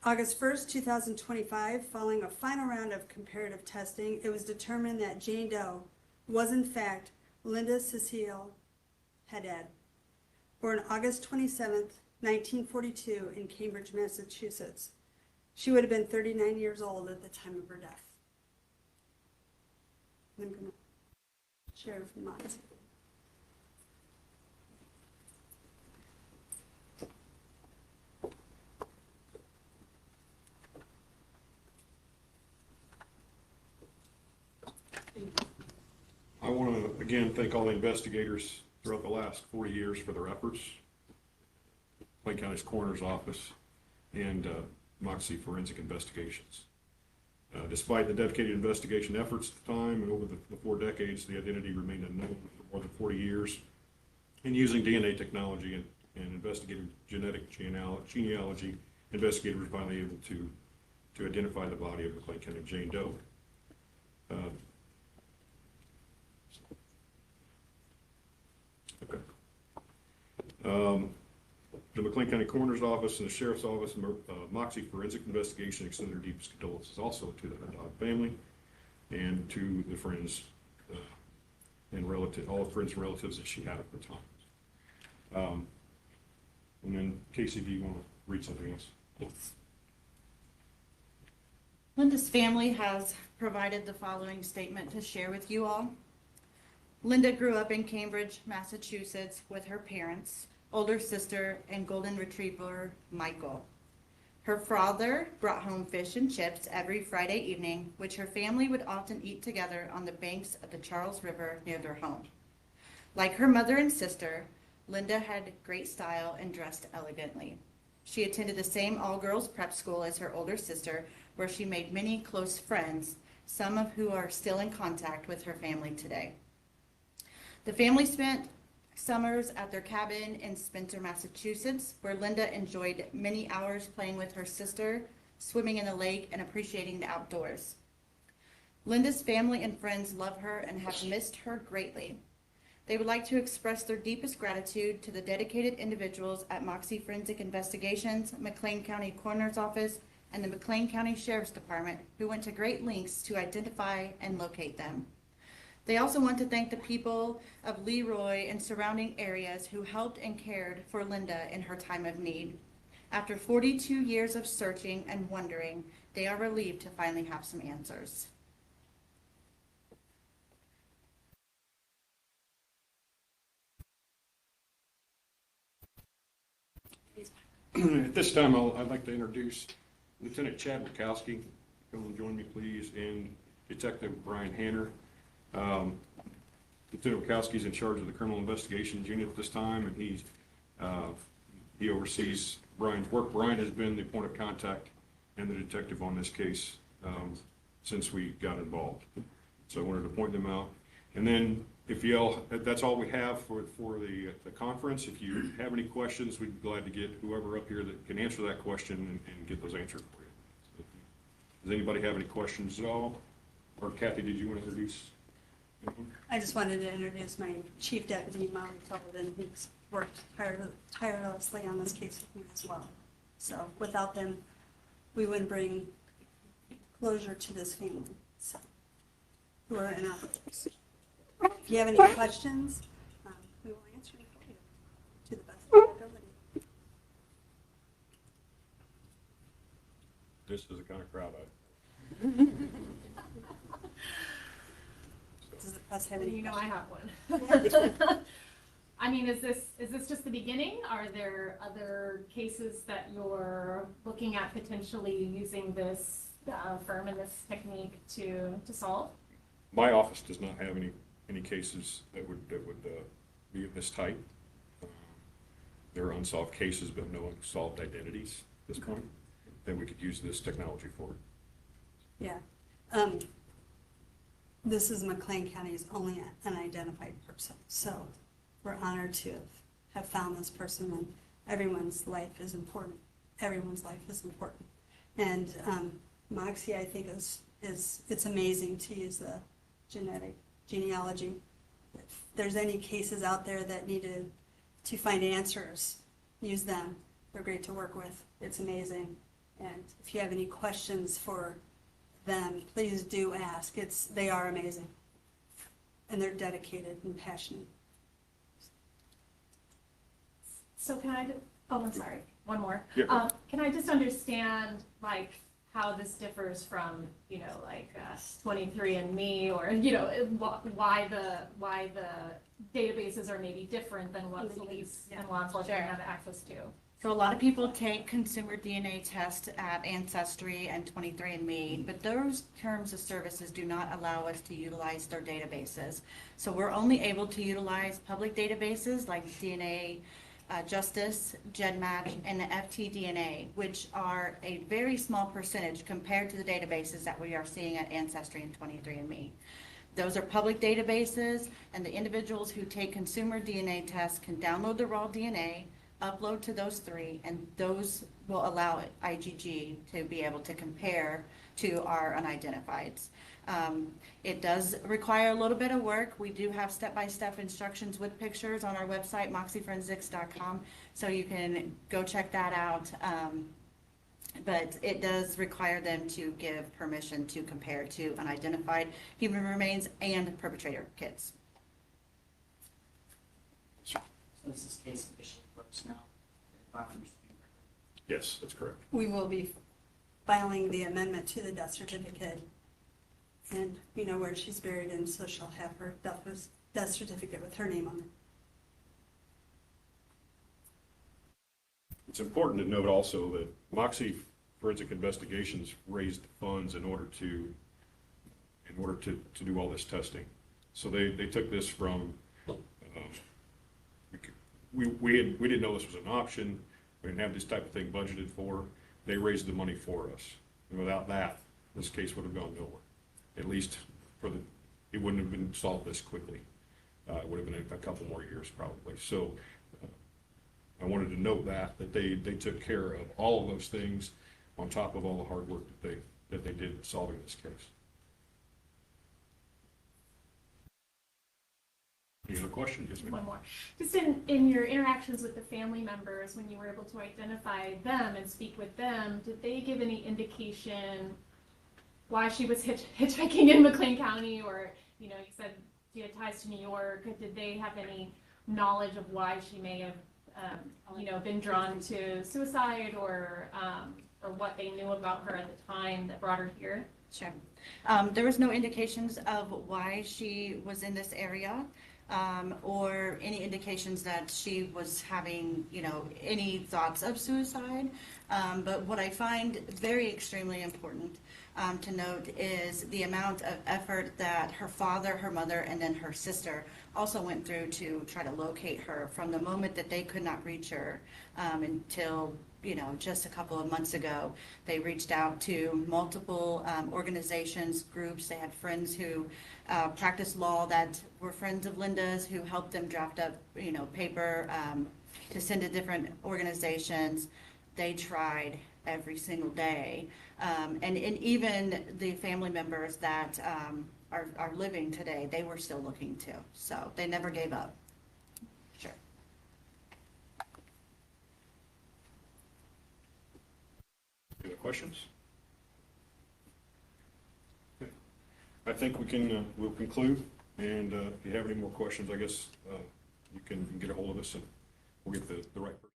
August 1st, 2025, following a final round of comparative testing, it was determined that Jane Doe was in fact Linda Cecile Haddad, born August 27th, 1942 in Cambridge, Massachusetts. She would have been 39 years old at the time of her death. I'm going to share from mine. I want to again thank all the investigators throughout the last 40 years for their efforts. McLean County's Coroner's Office and Moxie Forensic Investigations. Despite the dedicated investigation efforts at the time and over the 4 decades, the identity remained unknown for more than 40 years. And using DNA technology and investigating genetic genealogy, investigators were finally able to identify the body of McLean County Jane Doe. The McLean County Coroner's Office and the Sheriff's Office, Moxie Forensic Investigation, extend their deepest condolences also to the Haddad family and to the friends and all friends and relatives that she had at the time. And then, Casey, do you want to read something else? Yes. Linda's family has provided the following statement to share with you all. Linda grew up in Cambridge, Massachusetts with her parents, older sister, and golden retriever, Michael. Her father brought home fish and chips every Friday evening, which her family would often eat together on the banks of the Charles River near their home. Like her mother and sister, Linda had great style and dressed elegantly. She attended the same all-girls prep school as her older sister, where she made many close friends, some of who are still in contact with her family today. The family spent summers at their cabin in Spencer, Massachusetts, where Linda enjoyed many hours playing with her sister, swimming in the lake, and appreciating the outdoors. Linda's family and friends love her and have missed her greatly. They would like to express their deepest gratitude to the dedicated individuals at Moxie Forensic Investigations, McLean County Coroner's Office, and the McLean County Sheriff's Department, who went to great lengths to identify and locate them. They also want to thank the people of Leroy and surrounding areas who helped and cared for Linda in her time of need. After 42 years of searching and wondering, they are relieved to finally have some answers. At this time, I'd like to introduce Lieutenant Chad Wachowski. Come and join me, please, and Detective Brian Hanner. Lieutenant Wachowski is in charge of the Criminal Investigations Unit at this time, and he oversees Brian's work. Brian has been the point of contact and the detective on this case since we got involved. So I wanted to point them out. And then that's all we have for the conference. If you have any questions, we'd be glad to get whoever up here that can answer that question and get those answered for you. So, does anybody have any questions at all? Or Kathy, did you want to introduce anyone? I just wanted to introduce my Chief Deputy, Molly Sullivan, who's worked tirelessly on this case with me as well. So without them, we wouldn't bring closure to this family, so, who are in our lives. If you have any questions, we will answer them for you to the best of our ability. This is the kind of crowd Does the press have any You know, I questions? have one. I mean, is this just the beginning? Are there other cases that you're looking at potentially using this firm and this technique to solve? My office does not have any cases that would be of this type. There are unsolved cases, but no unsolved identities at this point that we could use this technology for. Yeah. This is McLean County's only unidentified person, so we're honored to have found this person, and everyone's life is important. Everyone's life is important. And Moxie, I think, it's amazing to use the genealogy. If there's any cases out there that needed to find answers, use them. They're great to work with. It's amazing. And if you have any questions for them, please do ask. They are amazing. And they're dedicated and passionate. So can I, I'm sorry, one more. Yeah. Can I just understand, like, how this differs from, 23andMe, or, why the databases are maybe different than what police and law enforcement have access to? So a lot of people take consumer DNA tests at Ancestry and 23andMe, but those terms of services do not allow us to utilize their databases. So we're only able to utilize public databases like DNA Justice, GEDmatch, and the FTDNA, which are a very small percentage compared to the databases that we are seeing at Ancestry and 23andMe. Those are public databases, and the individuals who take consumer DNA tests can download the raw DNA, upload to those three, and those will allow IgG to be able to compare to our unidentifieds. It does require a little bit of work. We do have step-by-step instructions with pictures on our website, moxieforensics.com, so you can go check that out. But it does require them to give permission to compare to unidentified human remains and perpetrator kits. So this is case officially closed now, if I understand correctly. Yes, that's correct. We will be filing the amendment to the death certificate. And we know where she's buried in, so she'll have her death certificate with her name on it. It's important to note also that Moxie Forensic Investigations raised funds in order to do all this testing. So they took this from, we didn't know this was an option. We didn't have this type of thing budgeted for. They raised the money for us. And without that, this case would have gone nowhere. At least it wouldn't have been solved this quickly. It would have been a couple more years probably. So I wanted to note that they took care of all of those things on top of all the hard work that they did in solving this case. Any other questions? Yes, ma'am. One more. Just in your interactions with the family members, when you were able to identify them and speak with them, did they give any indication why she was hitchhiking in McLean County, or, you said she had ties to New York? Did they have any knowledge of why she may have, been drawn to suicide, or what they knew about her at the time that brought her here? Sure. There was no indications of why she was in this area. or any indications that she was having, any thoughts of suicide. But what I find very extremely important to note is the amount of effort that her father, her mother, and then her sister also went through to try to locate her from the moment that they could not reach her until just a couple of months ago. They reached out to multiple organizations, groups. They had friends who practiced law that were friends of Linda's, who helped them draft up, paper to send to different organizations. They tried every single day. And even the family members that are living today, they were still looking too. So they never gave up. Sure. Any other questions? Okay. I think we'll conclude, and if you have any more questions, I guess you can get a hold of us and we'll get the right person.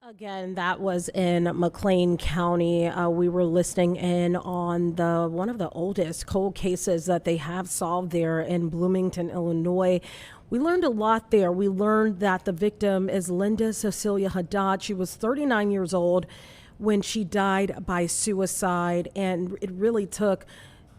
Again, that was in McLean County. We were listening in on one of the oldest cold cases that they have solved there in Bloomington, Illinois. We learned a lot there. We learned that the victim is Linda Cecilia Haddad. She was 39 years old when she died by suicide, and it really took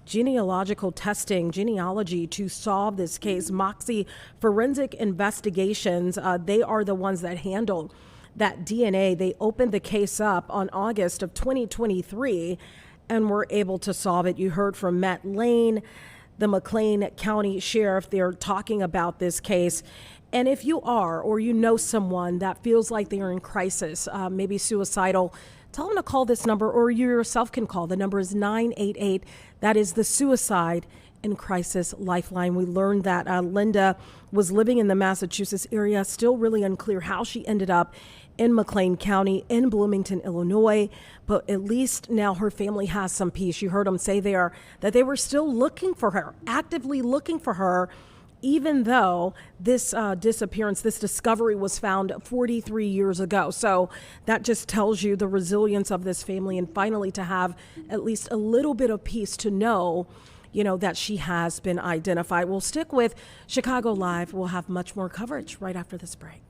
genealogical testing, genealogy, to solve this case. Moxie Forensic Investigations, they are the ones that handled that DNA. They opened the case up on August of 2023 and were able to solve it. You heard from Matt Lane, the McLean County Sheriff. They're talking about this case. And if you are, or you know someone that feels like they are in crisis, maybe suicidal, tell them to call this number, or you yourself can call. The number is 988. That is the Suicide in Crisis Lifeline. We learned that Linda was living in the Massachusetts area. Still really unclear how she ended up in McLean County, in Bloomington, Illinois, but at least now her family has some peace. You heard them say there that they were still looking for her, actively looking for her, even though this disappearance, this discovery was found 43 years ago. So that just tells you the resilience of this family, and finally to have at least a little bit of peace to know, that she has been identified. We'll stick with Chicago Live. We'll have much more coverage right after this break.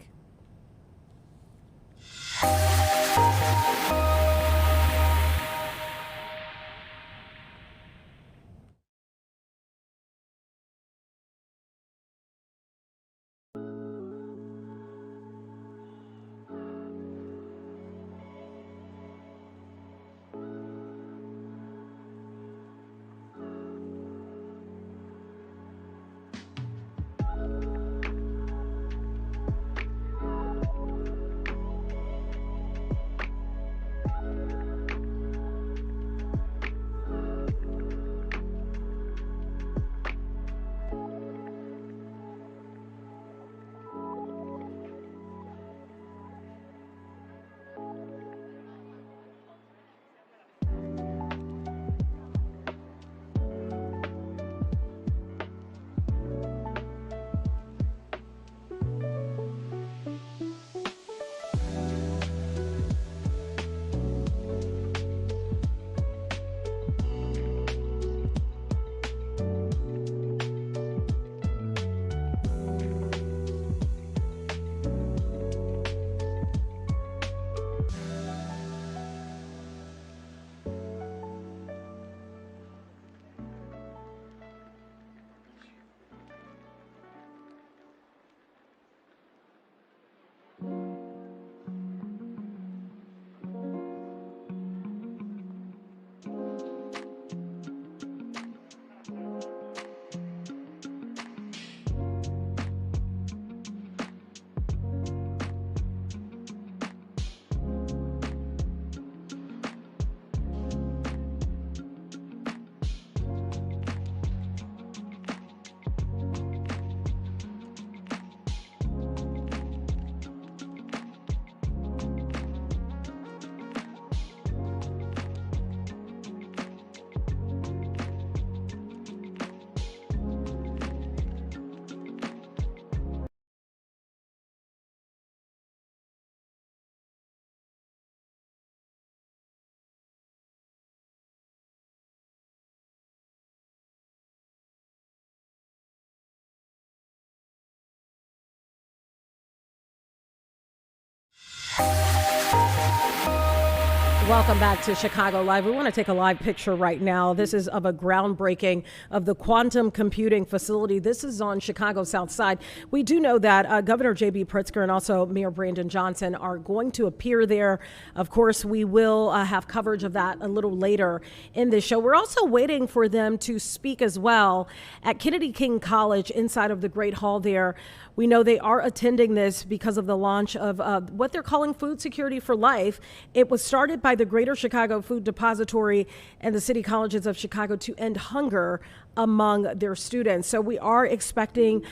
Welcome back to Chicago Live. We want to take a live picture right now. This is of a groundbreaking of the quantum computing facility. This is on Chicago's South Side. We do know that Governor J.B. Pritzker and also Mayor Brandon Johnson are going to appear there. Of course, we will have coverage of that a little later in this show. We're also waiting for them to speak as well at Kennedy King College inside of the Great Hall there. We know they are attending this because of the launch of what they're calling Food Security for Life. It was started by the Greater Chicago Food Depository and the City Colleges of Chicago to end hunger among their students. So we are expecting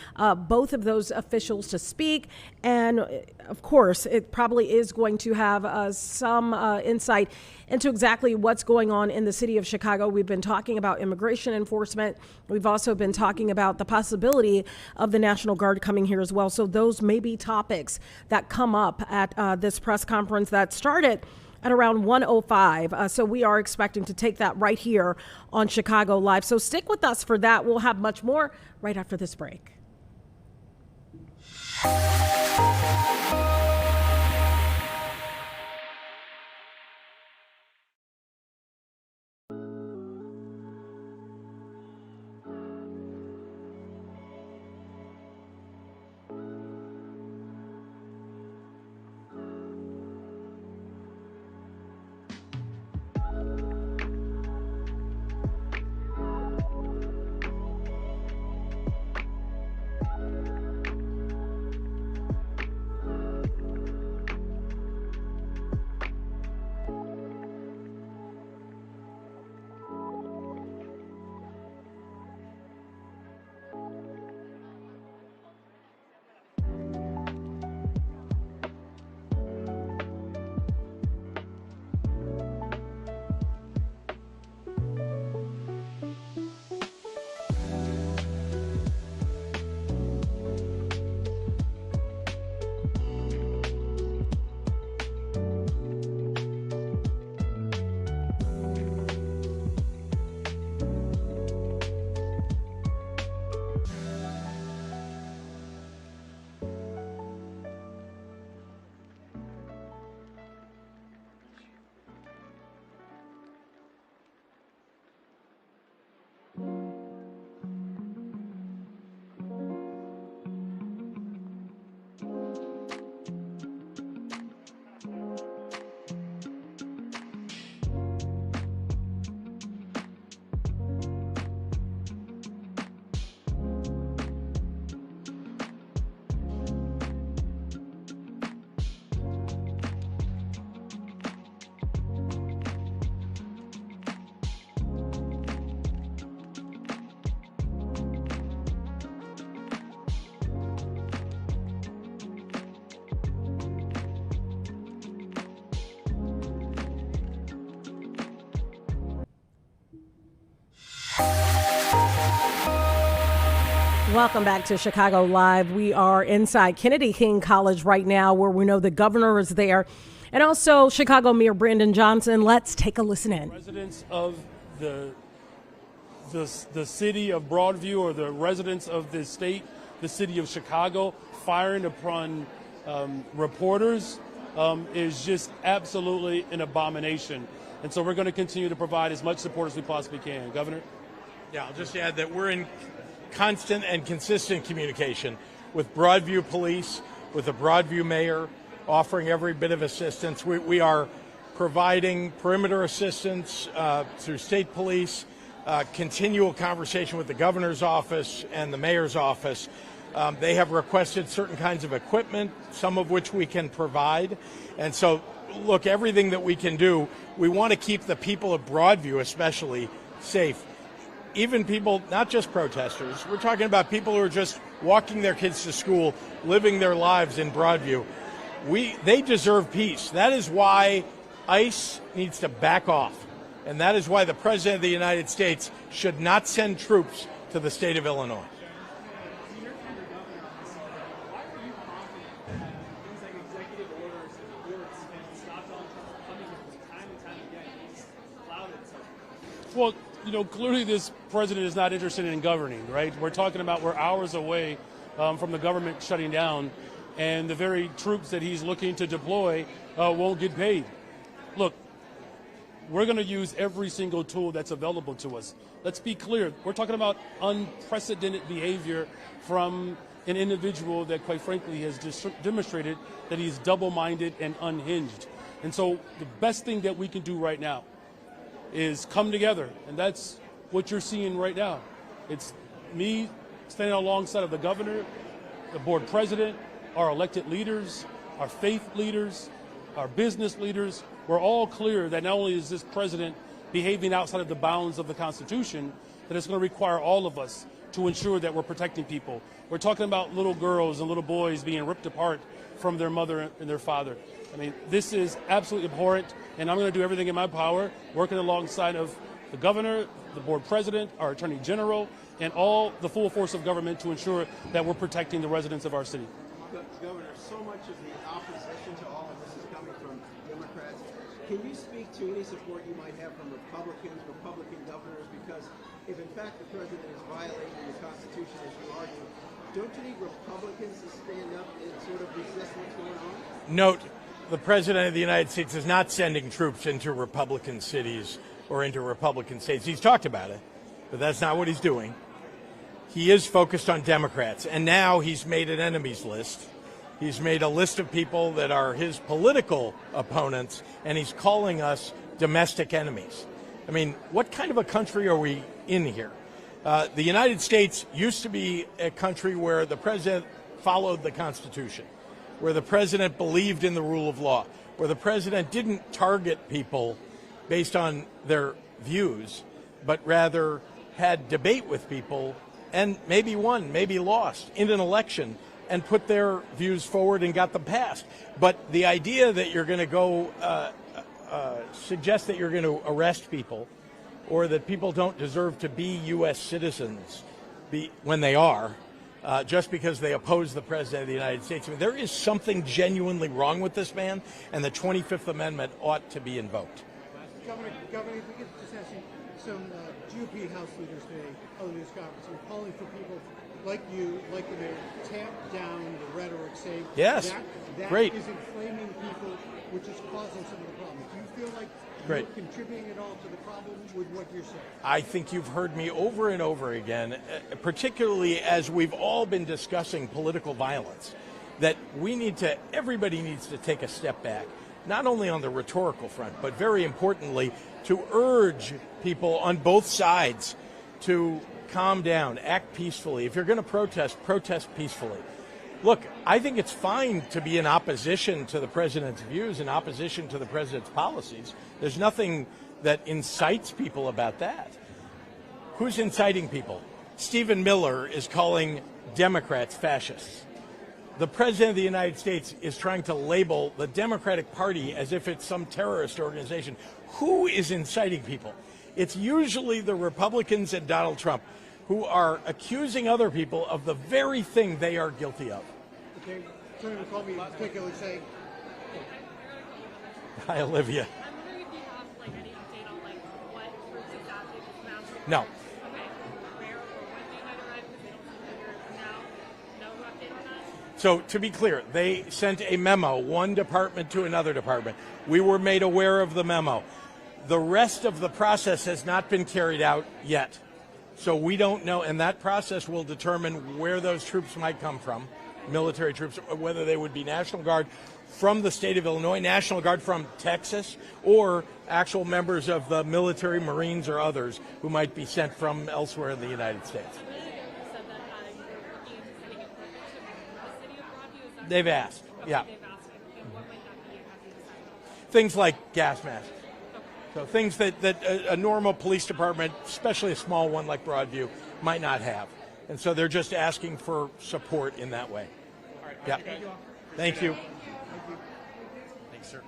both of those officials to speak. And of course, it probably is going to have some insight into exactly what's going on in the city of Chicago. We've been talking about immigration enforcement. We've also been talking about the possibility of the National Guard coming here as well. So those may be topics that come up at this press conference that started at around 1:05. So we are expecting to take that right here on Chicago Live. So stick with us for that. We'll have much more right after this break. Welcome back to Chicago Live. We are inside Kennedy King College right now, where we know the governor is there, and also Chicago Mayor Brandon Johnson. Let's take a listen in. Residents of the city of Broadview, or the residents of the state, the city of Chicago, firing upon reporters is just absolutely an abomination. And so we're going to continue to provide as much support as we possibly can. Governor? Yeah, I'll just add that we're in constant and consistent communication with Broadview Police, with the Broadview Mayor, offering every bit of assistance. We are providing perimeter assistance through state police, continual conversation with the governor's office and the mayor's office. They have requested certain kinds of equipment, some of which we can provide. And so, look, everything that we can do, we want to keep the people of Broadview especially safe. Even people, not just protesters, we're talking about people who are just walking their kids to school, living their lives in Broadview. They deserve peace. That is why ICE needs to back off. And that is why the President of the United States should not send troops to the state of Illinois. Well, you know, clearly this president is not interested in governing, right? We're talking about we're hours away from the government shutting down, and the very troops that he's looking to deploy won't get paid. Look, we're going to use every single tool that's available to us. Let's be clear. We're talking about unprecedented behavior from an individual that, quite frankly, has demonstrated that he's double-minded and unhinged. And so the best thing that we can do right now is come together, and that's what you're seeing right now. It's me standing alongside of the governor, the board president, our elected leaders, our faith leaders, our business leaders. We're all clear that not only is this president behaving outside of the bounds of the Constitution, that it's going to require all of us to ensure that we're protecting people. We're talking about little girls and little boys being ripped apart from their mother and their father. I mean, this is absolutely abhorrent, and I'm going to do everything in my power, working alongside of the governor, the board president, our attorney general, and all the full force of government to ensure that we're protecting the residents of our city. Governor, so much of the opposition to all of this is coming from Democrats. Can you speak to any support you might have from Republicans, Republican governors? Because if in fact the president is violating the Constitution, as you argue, don't you need Republicans to stand up and sort of resist what's going on? Note, the president of the United States is not sending troops into Republican cities or into Republican states. He's talked about it, but that's not what he's doing. He is focused on Democrats, and now he's made an enemies list. He's made a list of people that are his political opponents, and he's calling us domestic enemies. I mean, what kind of a country are we in here? The United States used to be a country where the president followed the Constitution, where the president believed in the rule of law, where the president didn't target people based on their views, but rather had debate with people and maybe won, maybe lost in an election and put their views forward and got them passed. But the idea that you're going to go suggest that you're going to arrest people or that people don't deserve to be U.S. citizens when they are, just because they oppose the president of the United States. I mean, there is something genuinely wrong with this man, and the 25th Amendment ought to be invoked. Governor, if we could just ask you, some GOP House leaders today, other news conference, are calling for people like you, like the mayor, tamp down the rhetoric, saying yes, that great. is inflaming people, which is causing some of the problems. Do you feel like great. you're contributing at all to the problem with what you're saying? I think you've heard me over and over again, particularly as we've all been discussing political violence, that everybody needs to take a step back, not only on the rhetorical front, but very importantly, to urge people on both sides to calm down, act peacefully. If you're going to protest, protest peacefully. Look, I think it's fine to be in opposition to the president's views, in opposition to the president's policies. There's nothing that incites people about that. Who's inciting people? Stephen Miller is calling Democrats fascists. The president of the United States is trying to label the Democratic Party as if it's some terrorist organization. Who is inciting people? It's usually the Republicans and Donald Trump who are accusing other people of the very thing they are guilty of. Okay, someone would call me in particular saying, Hi, Olivia. I'm wondering if you have like any update on like what groups exactly this mounted. No. Okay. Where or when they might arrive because they don't seem to hear now. No update on that? So to be clear, they sent a memo, one department to another department. We were made aware of the memo. The rest of the process has not been carried out yet. So we don't know, and that process will determine where those troops might come from, military troops, whether they would be National Guard from the state of Illinois, National Guard from Texas, or actual members of the military, Marines, or others who might be sent from elsewhere in the United States. They've asked, yeah. Things like gas masks. So things that a normal police department, especially a small one like Broadview, might not have. And so they're just asking for support in that way. All right, yeah. thank you. Thank you. Thanks, sir.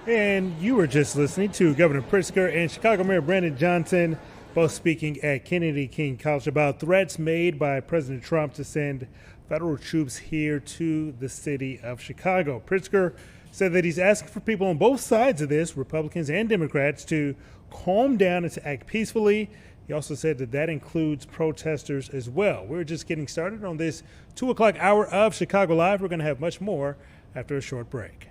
And you were just listening to Governor Pritzker and Chicago Mayor Brandon Johnson, both speaking at Kennedy King College about threats made by President Trump to send federal troops here to the city of Chicago. Pritzker said that he's asking for people on both sides of this, Republicans and Democrats, to calm down and to act peacefully. He also said that that includes protesters as well. We're just getting started on this 2 o'clock hour of Chicago Live. We're going to have much more after a short break.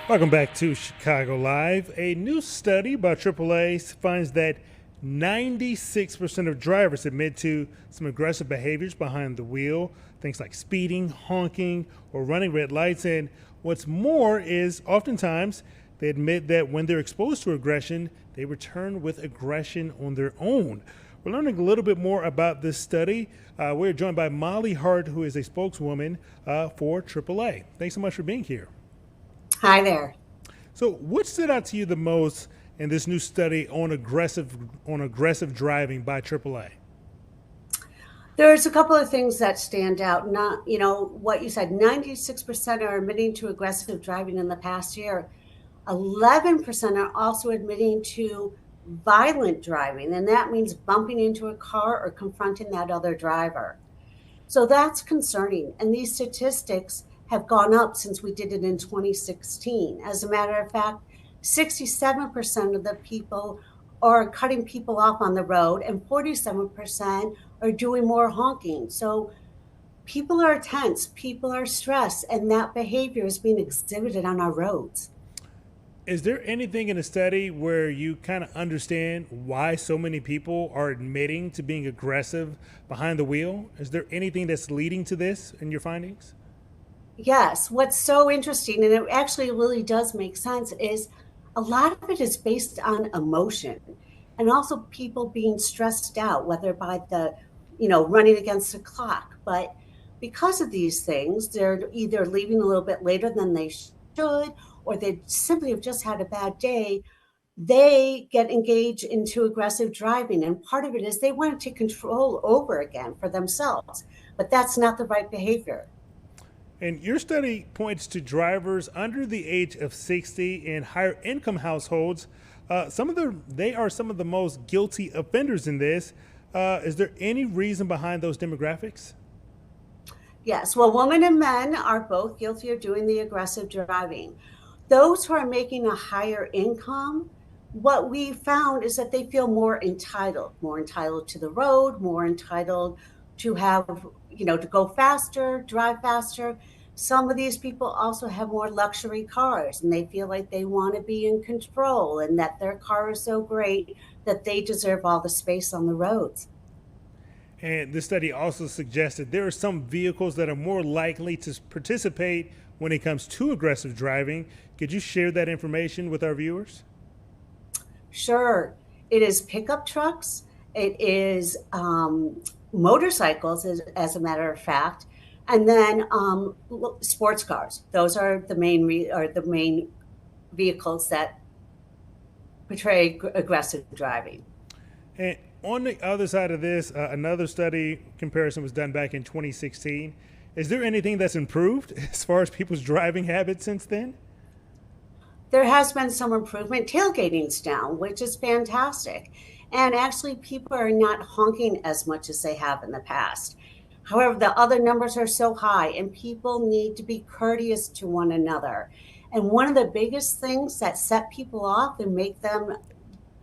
Welcome back to Chicago Live. A new study by AAA finds that 96% of drivers admit to some aggressive behaviors behind the wheel, things like speeding, honking, or running red lights. And what's more is oftentimes they admit that when they're exposed to aggression, they return with aggression on their own. We're learning a little bit more about this study. We're joined by Molly Hart, who is a spokeswoman for AAA. Thanks so much for being here. Hi there. So what stood out to you the most in this new study on aggressive driving by AAA? There's a couple of things that stand out. Not, what you said, 96% are admitting to aggressive driving in the past year. 11% are also admitting to violent driving, and that means bumping into a car or confronting that other driver. So that's concerning. And these statistics have gone up since we did it in 2016. As a matter of fact, 67% of the people are cutting people off on the road and 47% are doing more honking. So people are tense, people are stressed, and that behavior is being exhibited on our roads. Is there anything in the study where you kind of understand why so many people are admitting to being aggressive behind the wheel? Is there anything that's leading to this in your findings? Yes, what's so interesting, and it actually really does make sense, is a lot of it is based on emotion and also people being stressed out, whether by the, running against the clock. But because of these things, they're either leaving a little bit later than they should, or they simply have just had a bad day. They get engaged into aggressive driving. And part of it is they want to take control over again for themselves, but that's not the right behavior. And your study points to drivers under the age of 60 in higher income households. They are some of the most guilty offenders in this. Is there any reason behind those demographics? Yes, well, women and men are both guilty of doing the aggressive driving. Those who are making a higher income, what we found is that they feel more entitled to the road, more entitled to have, to go faster, drive faster. Some of these people also have more luxury cars and they feel like they want to be in control and that their car is so great that they deserve all the space on the roads. And this study also suggested there are some vehicles that are more likely to participate when it comes to aggressive driving. Could you share that information with our viewers? Sure. It is pickup trucks. It is motorcycles, as a matter of fact, and then sports cars. Those are the main vehicles that portray aggressive driving. And on the other side of this, another study comparison was done back in 2016. Is there anything that's improved as far as people's driving habits since then? There has been some improvement. Tailgating's down, which is fantastic. And actually, people are not honking as much as they have in the past. However, the other numbers are so high, and people need to be courteous to one another. And one of the biggest things that set people off and make them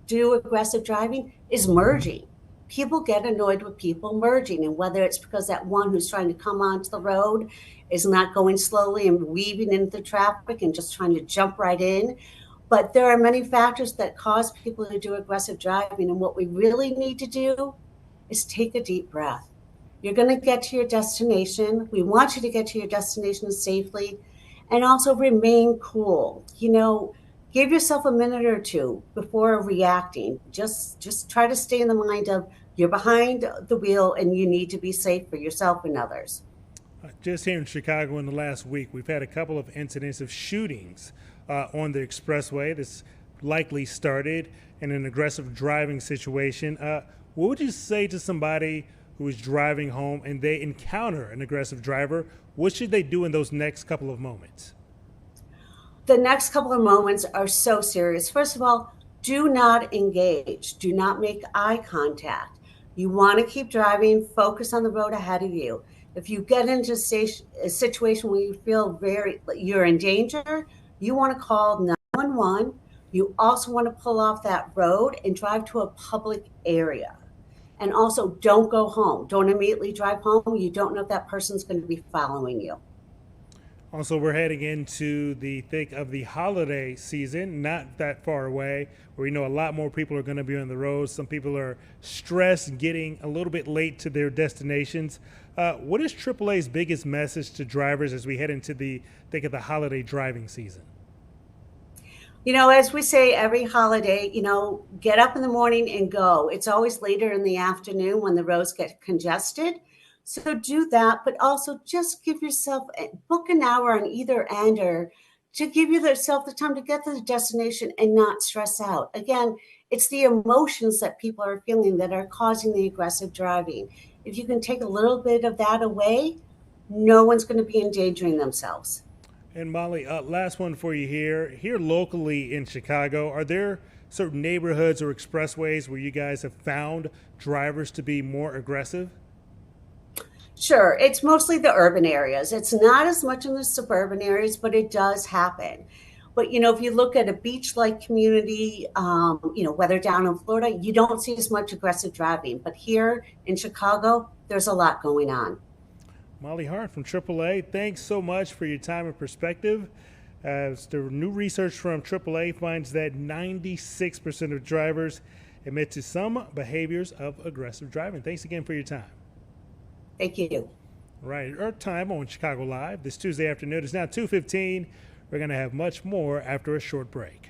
do aggressive driving is merging. People get annoyed with people merging, and whether it's because that one who's trying to come onto the road is not going slowly and weaving into traffic and just trying to jump right in. But there are many factors that cause people to do aggressive driving, and what we really need to do is take a deep breath. You're going to get to your destination. We want you to get to your destination safely, and also remain cool. Give yourself a minute or two before reacting. Just try to stay in the mind of you're behind the wheel and you need to be safe for yourself and others. Just here in Chicago in the last week, we've had a couple of incidents of shootings on the expressway. This likely started in an aggressive driving situation. What would you say to somebody who is driving home and they encounter an aggressive driver? What should they do in those next couple of moments? The next couple of moments are so serious. First of all, do not engage. Do not make eye contact. You want to keep driving, focus on the road ahead of you. If you get into a situation where you feel you're in danger, you want to call 911. You also want to pull off that road and drive to a public area. And also, don't go home. Don't immediately drive home. You don't know if that person's going to be following you. Also, we're heading into the thick of the holiday season, not that far away, where we know a lot more people are going to be on the road. Some people are stressed, getting a little bit late to their destinations. What is AAA's biggest message to drivers as we head into the thick of the holiday driving season? As we say every holiday, get up in the morning and go. It's always later in the afternoon when the roads get congested. So do that, but also just give yourself, book an hour on either end or to give yourself the time to get to the destination and not stress out. Again, it's the emotions that people are feeling that are causing the aggressive driving. If you can take a little bit of that away, no one's going to be endangering themselves. And Molly, last one for you here. Here locally in Chicago, are there certain neighborhoods or expressways where you guys have found drivers to be more aggressive? Sure. It's mostly the urban areas. It's not as much in the suburban areas, but it does happen. But, if you look at a beach-like community, whether down in Florida, you don't see as much aggressive driving. But here in Chicago, there's a lot going on. Molly Hart from AAA, thanks so much for your time and perspective. As the new research from AAA finds that 96% of drivers admit to some behaviors of aggressive driving. Thanks again for your time. Thank you. All right, our time on Chicago Live this Tuesday afternoon is now 2:15. We're going to have much more after a short break.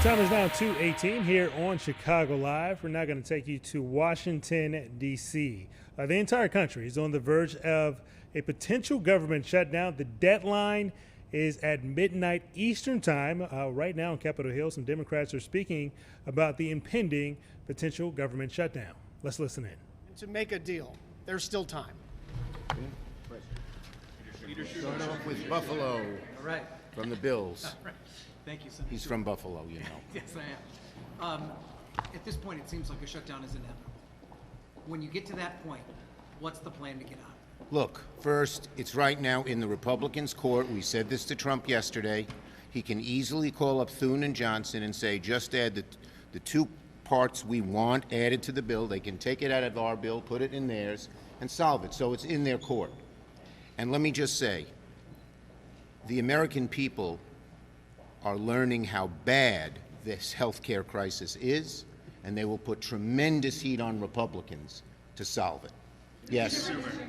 Time is now 2:18 here on Chicago Live. We're now going to take you to Washington, D.C. The entire country is on the verge of a potential government shutdown. The deadline is at midnight Eastern time. Right now on Capitol Hill, some Democrats are speaking about the impending potential government shutdown. Let's listen in. To make a deal, there's still time. Start off with Buffalo. All right. From the Bills. All right. Thank you, Senator. He's from Buffalo, you know. Yes, I am. At this point, it seems like a shutdown is inevitable. When you get to that point, what's the plan to get out? Look, first, it's right now in the Republicans' court. We said this to Trump yesterday. He can easily call up Thune and Johnson and say, just add the two parts we want added to the bill. They can take it out of our bill, put it in theirs, and solve it. So it's in their court. And let me just say, the American people are learning how bad this health care crisis is, and they will put tremendous heat on Republicans to solve it. Yes? Leader Thune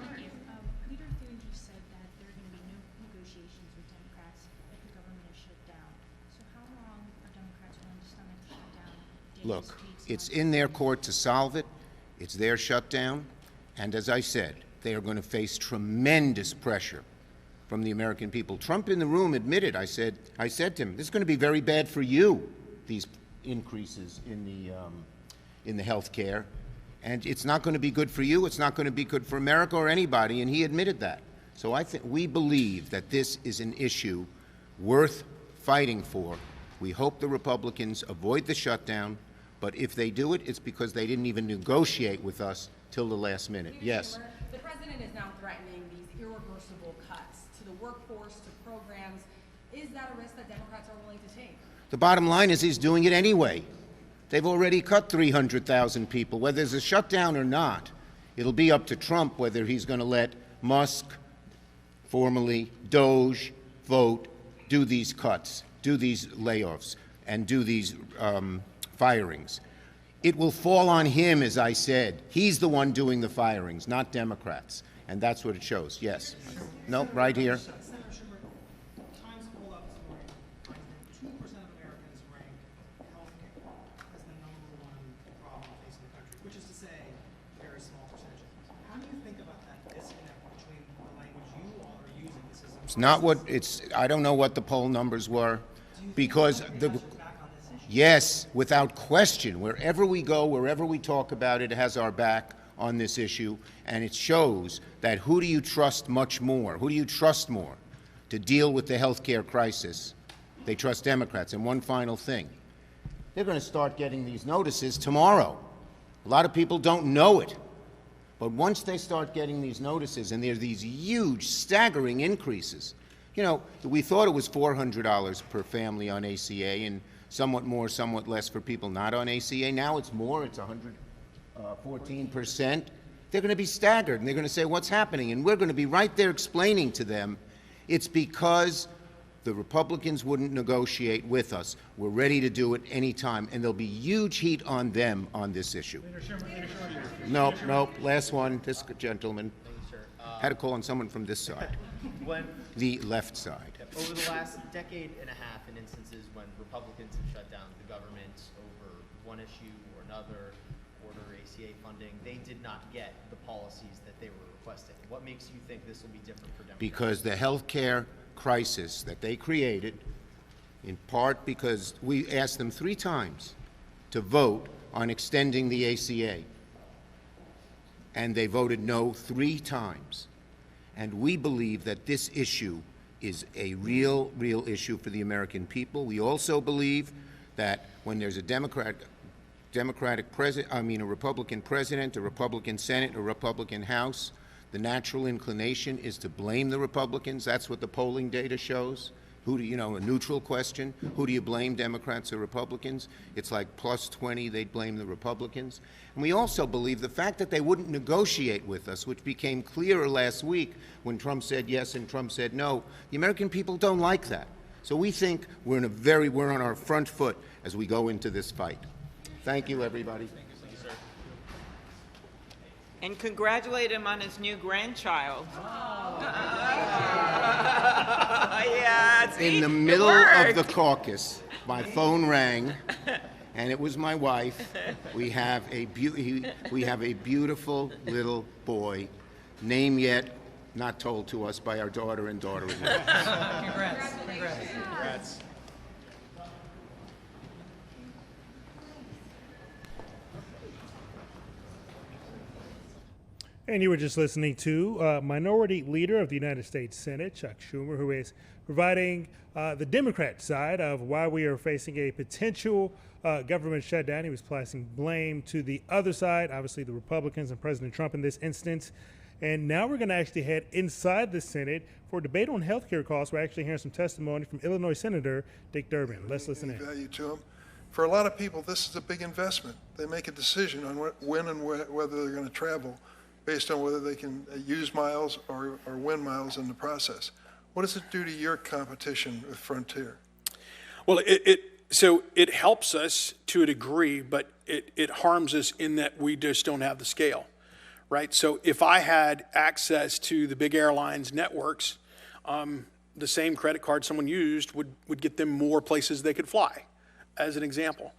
just said that there are going to be no negotiations with Democrats if the government is shut down. So how long are Democrats willing to stomach the shutdown? Look, it's in their court to solve it. It's their shutdown. And as I said, they are going to face tremendous pressure from the American people. Trump in the room admitted, I said to him, this is going to be very bad for you, these increases in the health care. And it's not going to be good for you. It's not going to be good for America or anybody. And he admitted that. So I think we believe that this is an issue worth fighting for. We hope the Republicans avoid the shutdown. But if they do it, it's because they didn't even negotiate with us till the last minute. Yes? The president is now threatening these irreversible cuts to the workforce, to programs. Is that a risk that Democrats are willing to take? The bottom line is he's doing it anyway. They've already cut 300,000 people. Whether there's a shutdown or not, it'll be up to Trump whether he's going to let Musk, formerly Doge, vote, do these cuts, do these layoffs, and do these firings. It will fall on him, as I said. He's the one doing the firings, not Democrats. And that's what it shows. Yes. No, right here. It's not what it's, I don't know what the poll numbers were, because yes, without question, wherever we go, wherever we talk about it, it has our back on this issue, and it shows that who do you trust much more? Who do you trust more to deal with the health care crisis? They trust Democrats. And one final thing, they're going to start getting these notices tomorrow. A lot of people don't know it. But once they start getting these notices, and there's these huge, staggering increases, you know, we thought it was $400 per family on ACA, and somewhat more, somewhat less for people not on ACA. Now it's more, it's 114%. They're going to be staggered, and they're going to say, what's happening? And we're going to be right there explaining to them, it's because the Republicans wouldn't negotiate with us. We're ready to do it anytime, and there'll be huge heat on them on this issue. Nope, last one, this gentleman. Had to call on someone from this side, the left side. Over the last decade and a half, in instances when Republicans have shut down the government over one issue or another, order ACA funding, they did not get the policies that they were requesting. What makes you think this will be different for Democrats? Because the health care crisis that they created, in part because we asked them 3 times to vote on extending the ACA, and they voted no 3 times. And we believe that this issue is a real issue for the American people. We also believe that when there's a a Republican president, a Republican Senate, a Republican House, the natural inclination is to blame the Republicans. That's what the polling data shows. Who do you know, a neutral question, who do you blame, Democrats or Republicans? It's like +20, they'd blame the Republicans. And we also believe the fact that they wouldn't negotiate with us, which became clearer last week when Trump said yes and Trump said no, the American people don't like that. So we think we're on our front foot as we go into this fight. Thank you, everybody. And congratulate him on his new grandchild. In the middle of the caucus. My phone rang, and it was my wife. We have a beautiful little boy, name yet not told to us by our daughter and daughter-in-law. Congrats. Congrats. And you were just listening to Minority Leader of the United States Senate, Chuck Schumer, who is providing the Democrat side of why we are facing a potential government shutdown. He was placing blame to the other side, obviously the Republicans and President Trump in this instance. And now we're going to actually head inside the Senate for a debate on health care costs. We're actually hearing some testimony from Illinois Senator Dick Durbin. Let's listen in. Value to them. For a lot of people, this is a big investment. They make a decision on when and whether they're going to travel based on whether they can use miles or win miles in the process. What does it do to your competition with Frontier? Well, it helps us to a degree, but it harms us in that we just don't have the scale, right? So if I had access to the big airlines networks, the same credit card someone used would get them more places they could fly, as an example.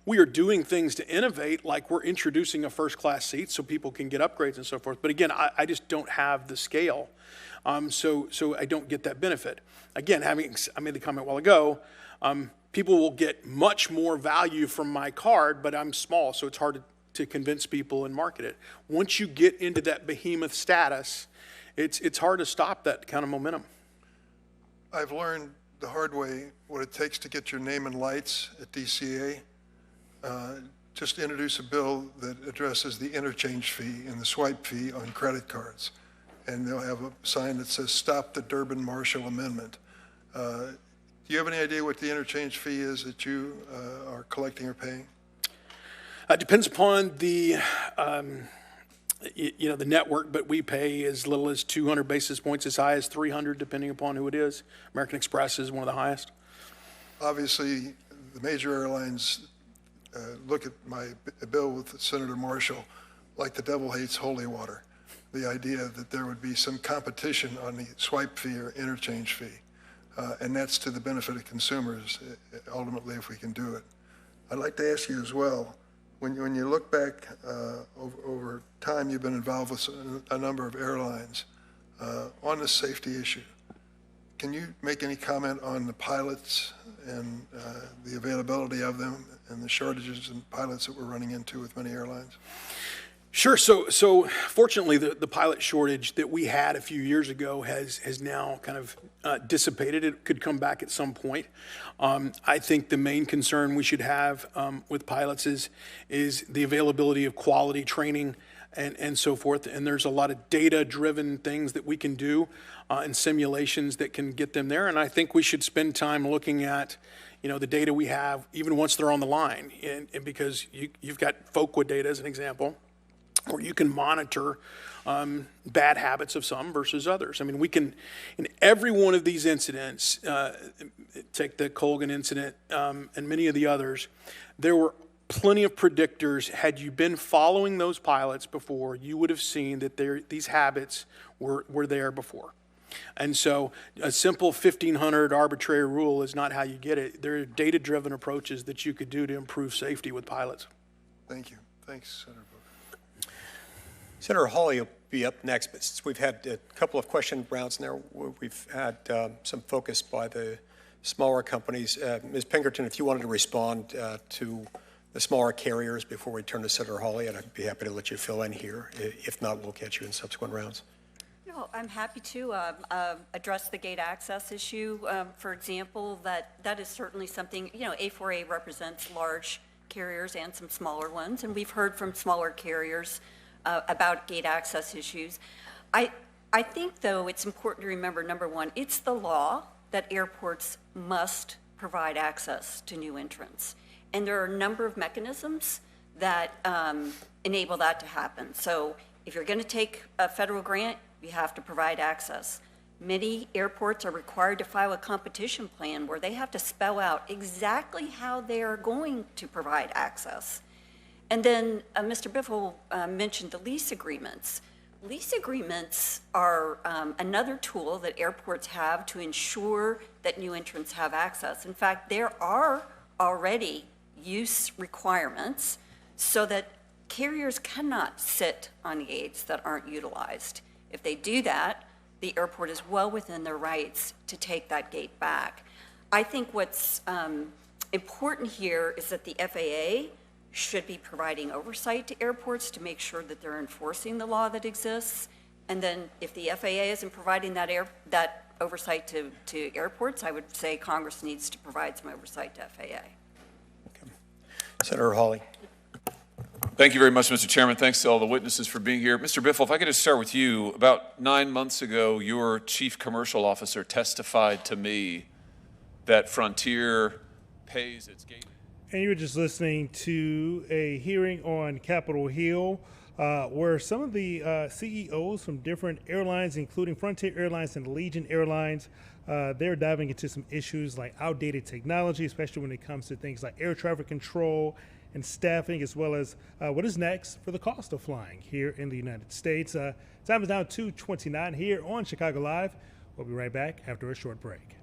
We are doing things to innovate, like we're introducing a first-class seat so people can get upgrades and so forth. But again, I just don't have the scale, so I don't get that benefit. Again, I made the comment a while ago, people will get much more value from my card, but I'm small, so it's hard to convince people and market it. Once you get into that behemoth status, it's hard to stop that kind of momentum. I've learned the hard way what it takes to get your name in lights at DCA. Just introduce a bill that addresses the interchange fee and the swipe fee on credit cards. And they'll have a sign that says, "Stop the Durbin-Marshall Amendment." Do you have any idea what the interchange fee is that you are collecting or paying? It depends upon the the network, but we pay as little as 200 basis points, as high as 300, depending upon who it is. American Express is one of the highest. Obviously, the major airlines look at my bill with Senator Marshall like the devil hates holy water. The idea that there would be some competition on the swipe fee or interchange fee, and that's to the benefit of consumers, ultimately, if we can do it. I'd like to ask you as well, when you look back over time you've been involved with a number of airlines on the safety issue, can you make any comment on the pilots and the availability of them and the shortages in pilots that we're running into with many airlines? Sure. So fortunately, the pilot shortage that we had a few years ago has now kind of dissipated. It could come back at some point. I think the main concern we should have with pilots is the availability of quality training and so forth. And there's a lot of data-driven things that we can do and simulations that can get them there. And I think we should spend time looking at the data we have, even once they're on the line. And because you've got FOQA data as an example, or you can monitor bad habits of some versus others. I mean, we can, in every one of these incidents, take the Colgan incident and many of the others, there were plenty of predictors. Had you been following those pilots before, you would have seen that these habits were there before. And so a simple 1,500 arbitrary rule is not how you get it. There are data-driven approaches that you could do to improve safety with pilots. Thank you. Thanks, Senator. Senator Hawley will be up next, but since we've had a couple of question rounds now, we've had some focus by the smaller companies. Ms. Pinkerton, if you wanted to respond to the smaller carriers before we turn to Senator Hawley, and I'd be happy to let you fill in here. If not, we'll catch you in subsequent rounds. No, I'm happy to address the gate access issue. For example, that is certainly something, A4A represents large carriers and some smaller ones, and we've heard from smaller carriers about gate access issues. I think, though, it's important to remember, number one, it's the law that airports must provide access to new entrants. And there are a number of mechanisms that enable that to happen. So if you're going to take a federal grant, you have to provide access. Many airports are required to file a competition plan where they have to spell out exactly how they are going to provide access. And then Mr. Biffle mentioned the lease agreements. Lease agreements are another tool that airports have to ensure that new entrants have access. In fact, there are already use requirements so that carriers cannot sit on gates that aren't utilized. If they do that, the airport is well within their rights to take that gate back. I think what's important here is that the FAA should be providing oversight to airports to make sure that they're enforcing the law that exists. And then if the FAA isn't providing that oversight to airports, I would say Congress needs to provide some oversight to FAA. Senator Hawley. Thank you very much, Mr. Chairman. Thanks to all the witnesses for being here. Mr. Biffle, if I could just start with you. About 9 months ago, your chief commercial officer testified to me that Frontier pays its gate. And you were just listening to a hearing on Capitol Hill where some of the CEOs from different airlines, including Frontier Airlines and Allegiant Airlines, they're diving into some issues like outdated technology, especially when it comes to things like air traffic control and staffing, as well as what is next for the cost of flying here in the United States. Time is now 2:29 here on Chicago Live. We'll be right back after a short break.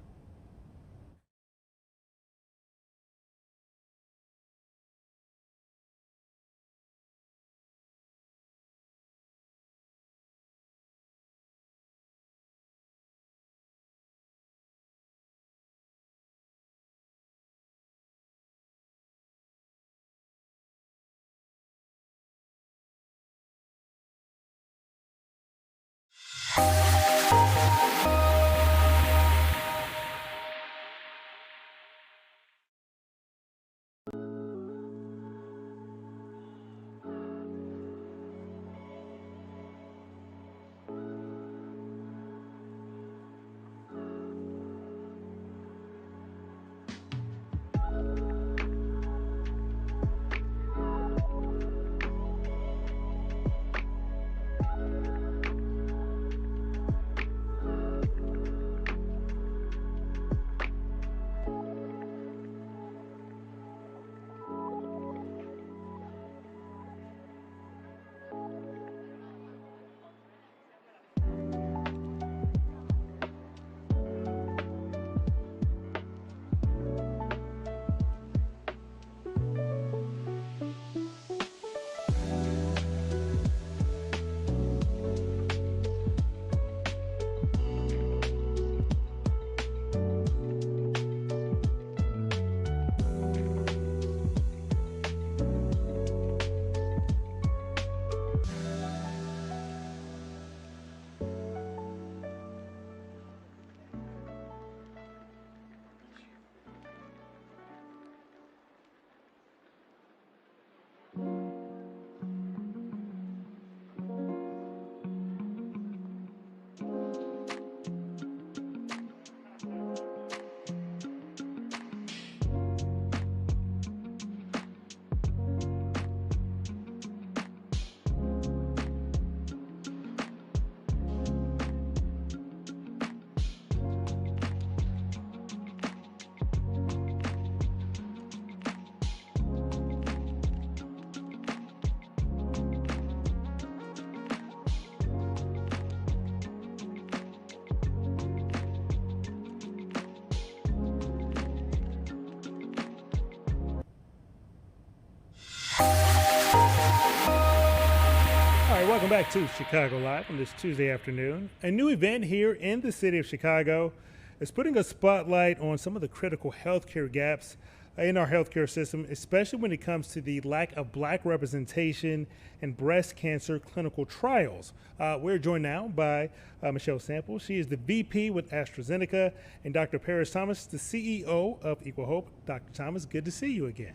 Welcome back to Chicago Live on this Tuesday afternoon. A new event here in the city of Chicago is putting a spotlight on some of the critical healthcare gaps in our healthcare system, especially when it comes to the lack of Black representation in breast cancer clinical trials. We're joined now by Michelle Sample. She is the VP with AstraZeneca, and Dr. Paris Thomas, the CEO of Equal Hope. Dr. Thomas, good to see you again.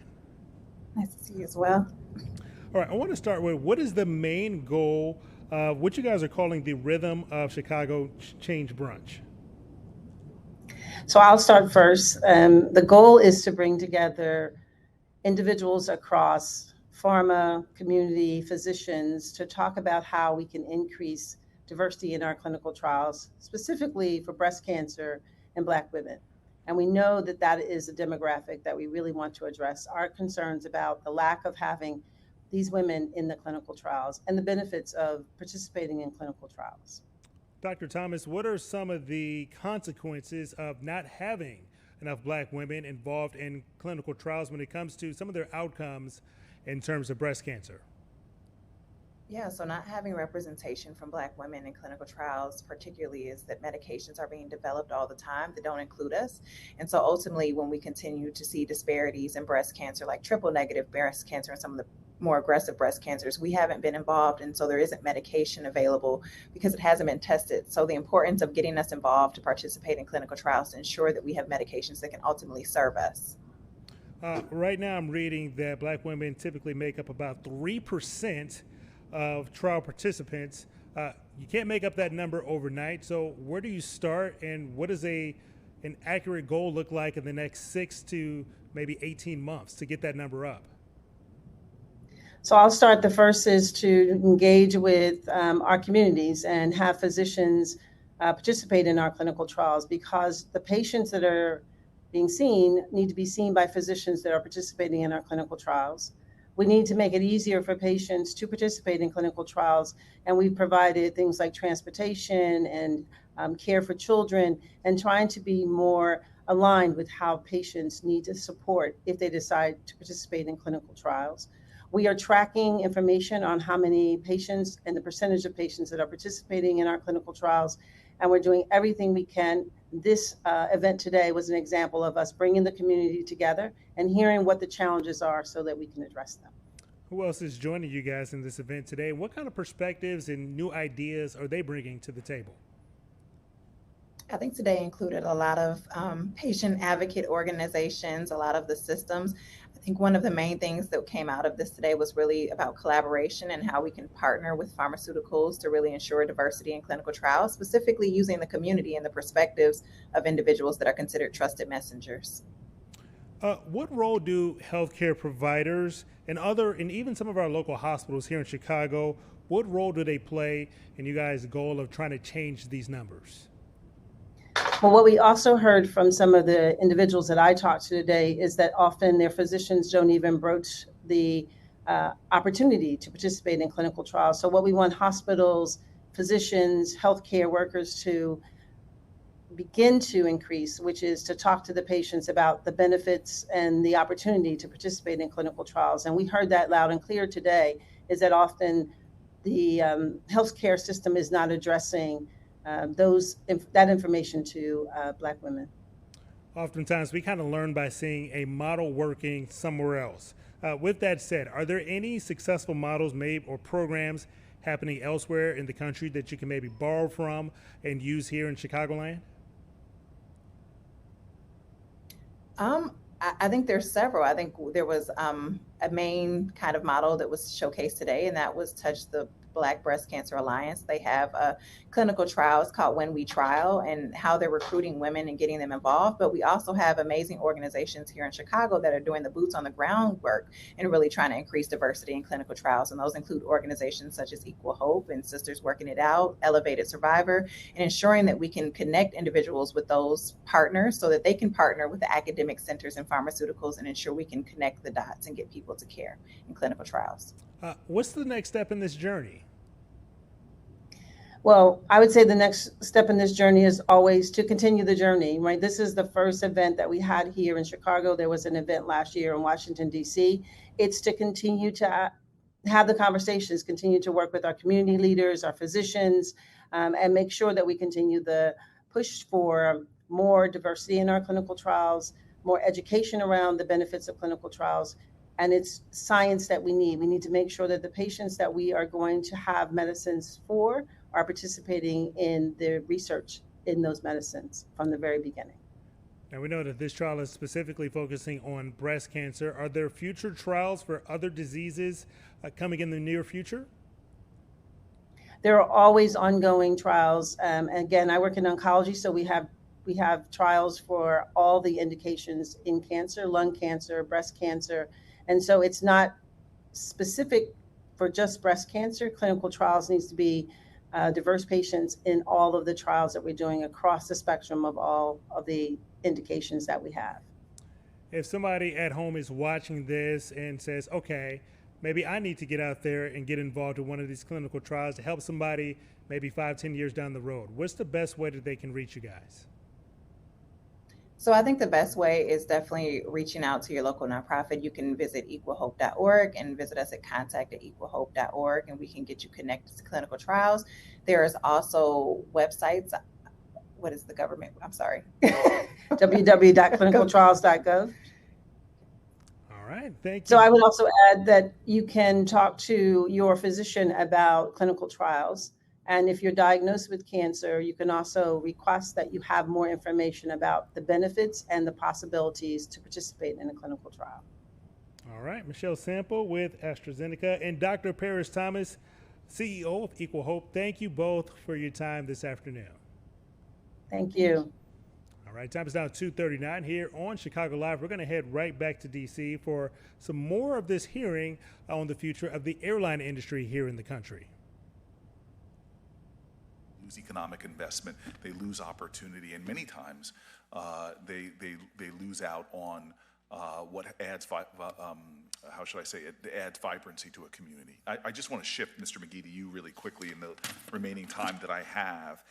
Nice to see you as well. All right, I want to start with what is the main goal of what you guys are calling the Rhythm of Chicago Change Brunch? So I'll start first. The goal is to bring together individuals across pharma, community, physicians to talk about how we can increase diversity in our clinical trials, specifically for breast cancer and Black women. And we know that that is a demographic that we really want to address. Our concerns about the lack of having these women in the clinical trials and the benefits of participating in clinical trials. Dr. Thomas, what are some of the consequences of not having enough Black women involved in clinical trials when it comes to some of their outcomes in terms of breast cancer? Yeah, so not having representation from Black women in clinical trials, particularly, is that medications are being developed all the time that don't include us. And so ultimately, when we continue to see disparities in breast cancer, like triple negative breast cancer and some of the more aggressive breast cancers, we haven't been involved. And so there isn't medication available because it hasn't been tested. So the importance of getting us involved to participate in clinical trials to ensure that we have medications that can ultimately serve us. Right now, I'm reading that Black women typically make up about 3% of trial participants. You can't make up that number overnight. So where do you start, and what does an accurate goal look like in the next 6 to maybe 18 months to get that number up? So I'll start. The first is to engage with our communities and have physicians participate in our clinical trials, because the patients that are being seen need to be seen by physicians that are participating in our clinical trials. We need to make it easier for patients to participate in clinical trials, and we've provided things like transportation and care for children, and trying to be more aligned with how patients need to support if they decide to participate in clinical trials. We are tracking information on how many patients and the percentage of patients that are participating in our clinical trials, and we're doing everything we can. This event today was an example of us bringing the community together and hearing what the challenges are so that we can address them. Who else is joining you guys in this event today? What kind of perspectives and new ideas are they bringing to the table? I think today included a lot of patient advocate organizations, a lot of the systems. I think one of the main things that came out of this today was really about collaboration and how we can partner with pharmaceuticals to really ensure diversity in clinical trials, specifically using the community and the perspectives of individuals that are considered trusted messengers. What role do healthcare providers and even some of our local hospitals here in Chicago, what role do they play in you guys' goal of trying to change these numbers? Well, what we also heard from some of the individuals that I talked to today is that often their physicians don't even broach the opportunity to participate in clinical trials. So what we want hospitals, physicians, healthcare workers to begin to increase, which is to talk to the patients about the benefits and the opportunity to participate in clinical trials. And we heard that loud and clear today, is that often the healthcare system is not addressing that information to Black women. Oftentimes, we kind of learn by seeing a model working somewhere else. With that said, are there any successful models made or programs happening elsewhere in the country that you can maybe borrow from and use here in Chicagoland? I think there's several. I think there was a main kind of model that was showcased today, and that was Touch the Black Breast Cancer Alliance. They have a clinical trials called When We Trial, and how they're recruiting women and getting them involved. But we also have amazing organizations here in Chicago that are doing the boots on the ground work and really trying to increase diversity in clinical trials. And those include organizations such as Equal Hope and Sisters Working It Out, Elevated Survivor, and ensuring that we can connect individuals with those partners so that they can partner with the academic centers and pharmaceuticals and ensure we can connect the dots and get people to care in clinical trials. What's the next step in this journey? Well, I would say the next step in this journey is always to continue the journey, right? This is the first event that we had here in Chicago. There was an event last year in Washington, D.C. It's to continue to have the conversations, continue to work with our community leaders, our physicians, and make sure that we continue the push for more diversity in our clinical trials, more education around the benefits of clinical trials. And it's science that we need. We need to make sure that the patients that we are going to have medicines for are participating in the research in those medicines from the very beginning. Now, we know that this trial is specifically focusing on breast cancer. Are there future trials for other diseases coming in the near future? There are always ongoing trials. Again, I work in oncology, so we have trials for all the indications in cancer, lung cancer, breast cancer. And so it's not specific for just breast cancer. Clinical trials needs to be diverse patients in all of the trials that we're doing across the spectrum of all of the indications that we have. If somebody at home is watching this and says, okay, maybe I need to get out there and get involved in one of these clinical trials to help somebody maybe 5-10 years down the road? What's the best way that they can reach you guys? So I think the best way is definitely reaching out to your local nonprofit. You can visit equalhope.org and visit us at contact@equalhope.org, and we can get you connected to clinical trials. There is also websites. What is the government? I'm sorry. www.clinicaltrials.gov. All right, thank you. So I would also add that you can talk to your physician about clinical trials. And if you're diagnosed with cancer, you can also request that you have more information about the benefits and the possibilities to participate in a clinical trial. All right, Michelle Sample with AstraZeneca and Dr. Paris Thomas, CEO of Equal Hope. Thank you both for your time this afternoon. Thank you. All right, time is now 2:39 here on Chicago Live. We're going to head right back to D.C. for some more of this hearing on the future of the airline industry here in the country. Lose economic investment, they lose opportunity, and many times they lose out on what adds, how should I say it, adds vibrancy to a community. I just want to shift, Mr. McGee, to you really quickly in the remaining time that I have.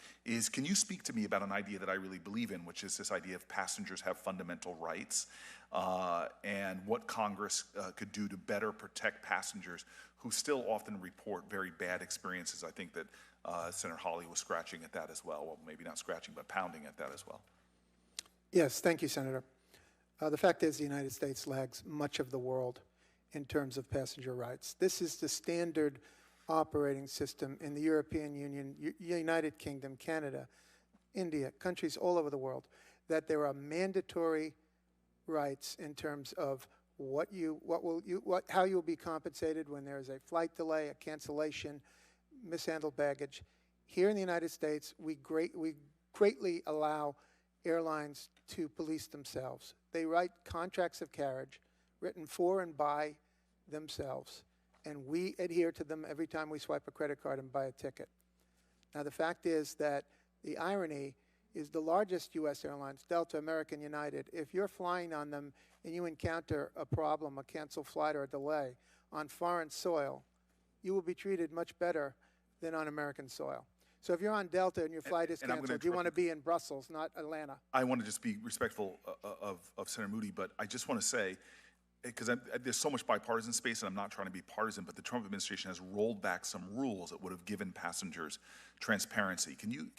Can you speak to me about an idea that I really believe in, which is this idea of passengers have fundamental rights, and what Congress could do to better protect passengers who still often report very bad experiences? I think that Senator Hawley was scratching at that as well. Well, maybe not scratching, but pounding at that as well. Yes, thank you, Senator. The fact is the United States lags much of the world in terms of passenger rights. This is the standard operating system in the European Union, United Kingdom, Canada, India, countries all over the world, that there are mandatory rights in terms of how you'll be compensated when there is a flight delay, a cancellation, mishandled baggage. Here in the United States, we greatly allow airlines to police themselves. They write contracts of carriage written for and by themselves, and we adhere to them every time we swipe a credit card and buy a ticket. Now, the fact is that the irony is the largest U.S. airlines, Delta, American, United, if you're flying on them and you encounter a problem, a canceled flight or a delay on foreign soil, you will be treated much better than on American soil. So if you're on Delta and your flight is canceled, you want to be in Brussels, not Atlanta. I want to just be respectful of Senator Moody, but I just want to say, because there's so much bipartisan space, and I'm not trying to be partisan, but the Trump administration has rolled back some rules that would have given passengers transparency. Can you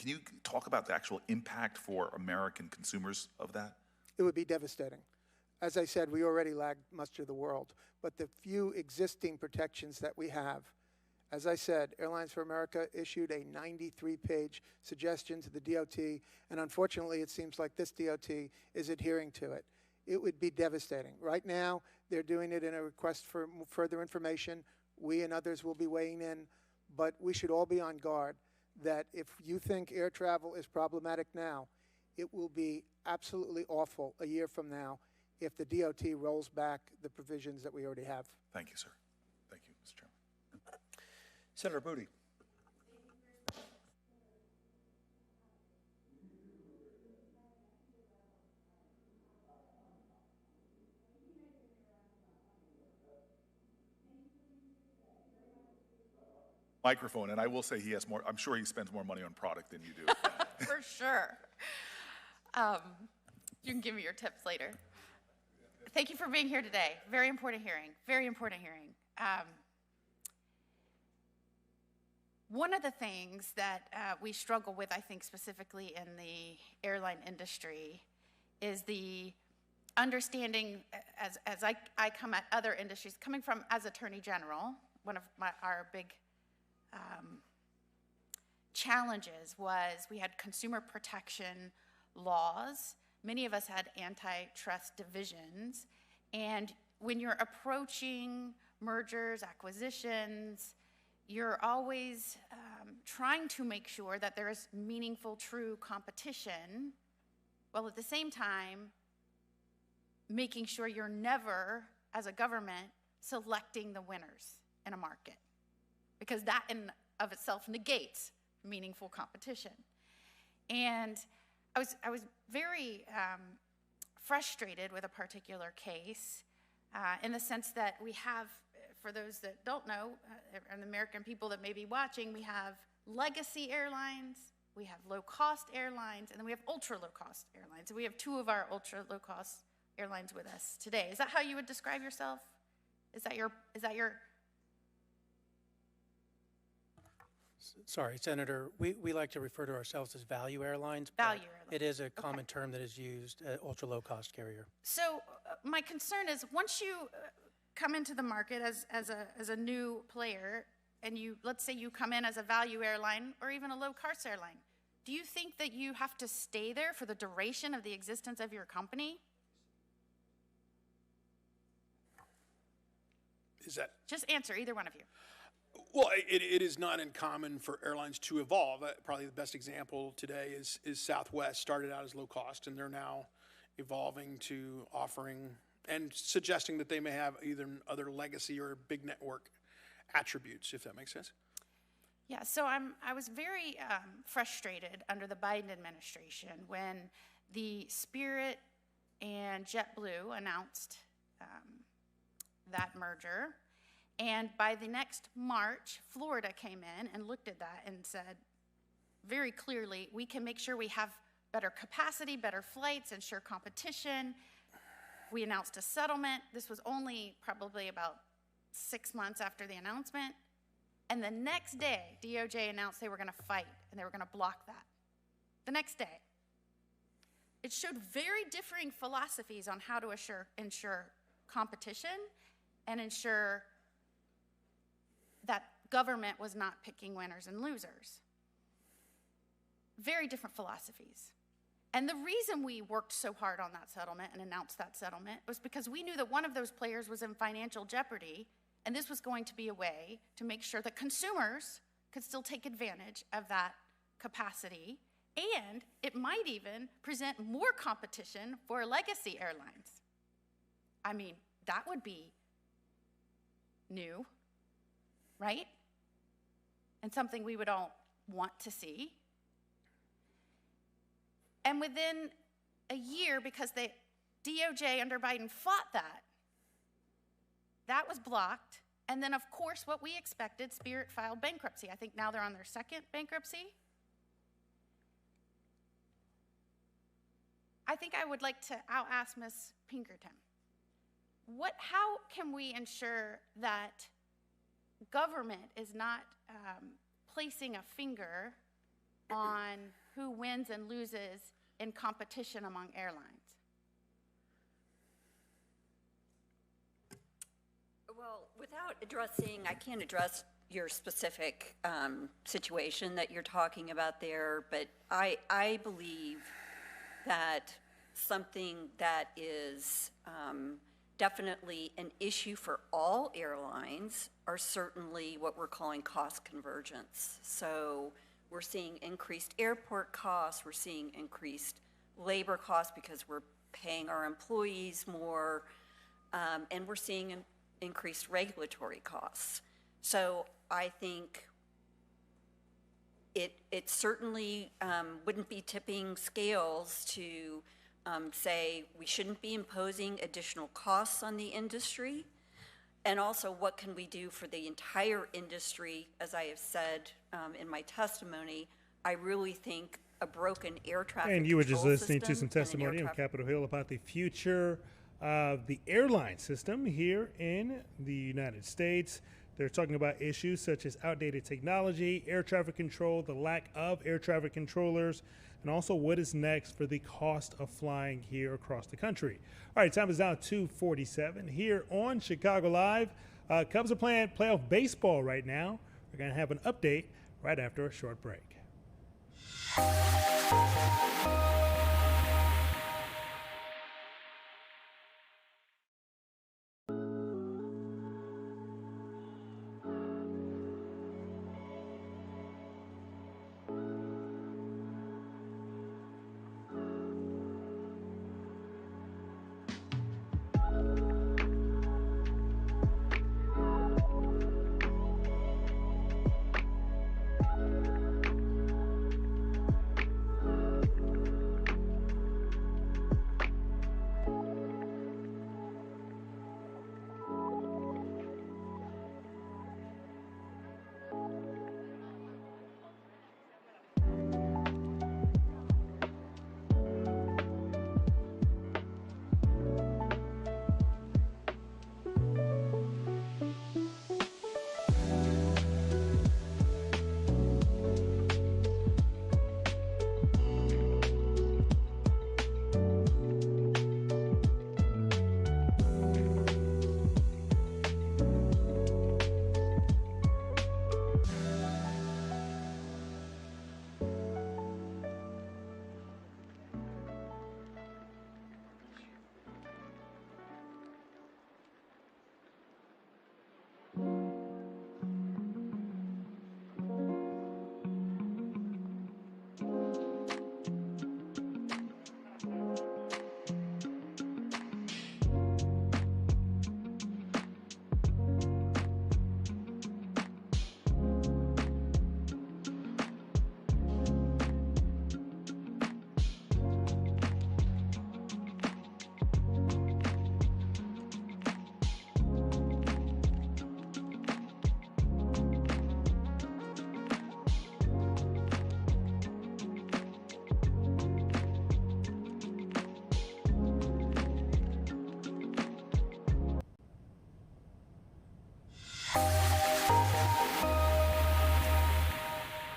talk about the actual impact for American consumers of that? It would be devastating. As I said, we already lag much of the world, but the few existing protections that we have, as I said, Airlines for America issued a 93-page suggestion to the DOT, and unfortunately it seems like this DOT is adhering to it. It would be devastating. Right now, they're doing it in a request for further information. We and others will be weighing in, but we should all be on guard that if you think air travel is problematic now, it will be absolutely awful a year from now if the DOT rolls back the provisions that we already have. Thank you, sir. Thank you, Mr. Chairman. Senator Moody. Microphone, and I will say he has more, I'm sure he spends more money on product than you do. For sure. You can give me your tips later. Thank you for being here today. Very important hearing. Very important hearing. One of the things that we struggle with, I think specifically in the airline industry, is the understanding, as I come at other industries, coming from as Attorney General, one of our big challenges was we had consumer protection laws. Many of us had antitrust divisions. And when you're approaching mergers, acquisitions, you're always trying to make sure that there is meaningful, true competition, while at the same time making sure you're never, as a government, selecting the winners in a market, because that in of itself negates meaningful competition. And I was very frustrated with a particular case in the sense that we have for those that don't know, and the American people that may be watching, we have legacy airlines, we have low-cost airlines, and then we have ultra-low-cost airlines. And we have two of our ultra-low-cost airlines with us today. Is that how you would describe yourself? Is that your Sorry, Senator, we like to refer to ourselves as value airlines. Value airlines. It is a common term that is used, ultra-low-cost carrier. So my concern is once you come into the market as a new player, and let's say you come in as a value airline or even a low-cost airline, do you think that you have to stay there for the duration of the existence of your company? Is that just answer, either one of you? Well, it is not uncommon for airlines to evolve. Probably the best example today is Southwest. Started out as low cost, and they're now evolving to offering and suggesting that they may have either other legacy or big network attributes, if that makes sense. Yeah, so I was very frustrated under the Biden administration when the Spirit and JetBlue announced that merger. And by the next March, Florida came in and looked at that and said very clearly, we can make sure we have better capacity, better flights, ensure competition. We announced a settlement. This was only probably about 6 months after the announcement. And the next day, DOJ announced they were going to fight and they were going to block that. The next day. It showed very differing philosophies on how to ensure competition and ensure that government was not picking winners and losers. Very different philosophies. And the reason we worked so hard on that settlement and announced that settlement was because we knew that one of those players was in financial jeopardy, and this was going to be a way to make sure that consumers could still take advantage of that capacity, and it might even present more competition for legacy airlines. I mean, that would be new, right? And something we would all want to see. And within a year, because the DOJ under Biden fought that was blocked. And then, of course, what we expected, Spirit filed bankruptcy. I think now they're on their second bankruptcy. I think I would like to, I'll ask Ms. Pinkerton, how can we ensure that government is not placing a finger on who wins and loses in competition among airlines? Well, without I can't address your specific situation that you're talking about there, but I believe that something that is definitely an issue for all airlines are certainly what we're calling cost convergence. So we're seeing increased airport costs, we're seeing increased labor costs because we're paying our employees more, and we're seeing increased regulatory costs. So I think it certainly wouldn't be tipping scales to say we shouldn't be imposing additional costs on the industry. And also, what can we do for the entire industry? As I have said in my testimony, I really think a broken air traffic And you were just control listening to some system and an air testimony on traffic- Capitol Hill about the future of the airline system here in the United States. They're talking about issues such as outdated technology, air traffic control, the lack of air traffic controllers, and also what is next for the cost of flying here across the country. All right, time is now 2:47 here on Chicago Live. Cubs are playing playoff baseball right now. We're going to have an update right after a short break.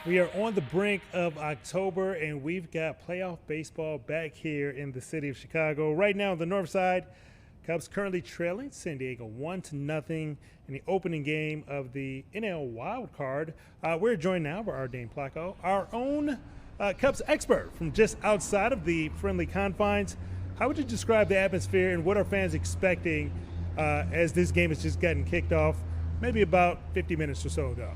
We are on the brink of October, and we've got playoff baseball back here in the city of Chicago. Right now on the north side, Cubs currently trailing San Diego 1-0 in the opening game of the NL Wild Card. We're joined now by our Dane Placco, our own Cubs expert from just outside of the friendly confines. How would you describe the atmosphere, and what are fans expecting as this game has just gotten kicked off maybe about 50 minutes or so ago?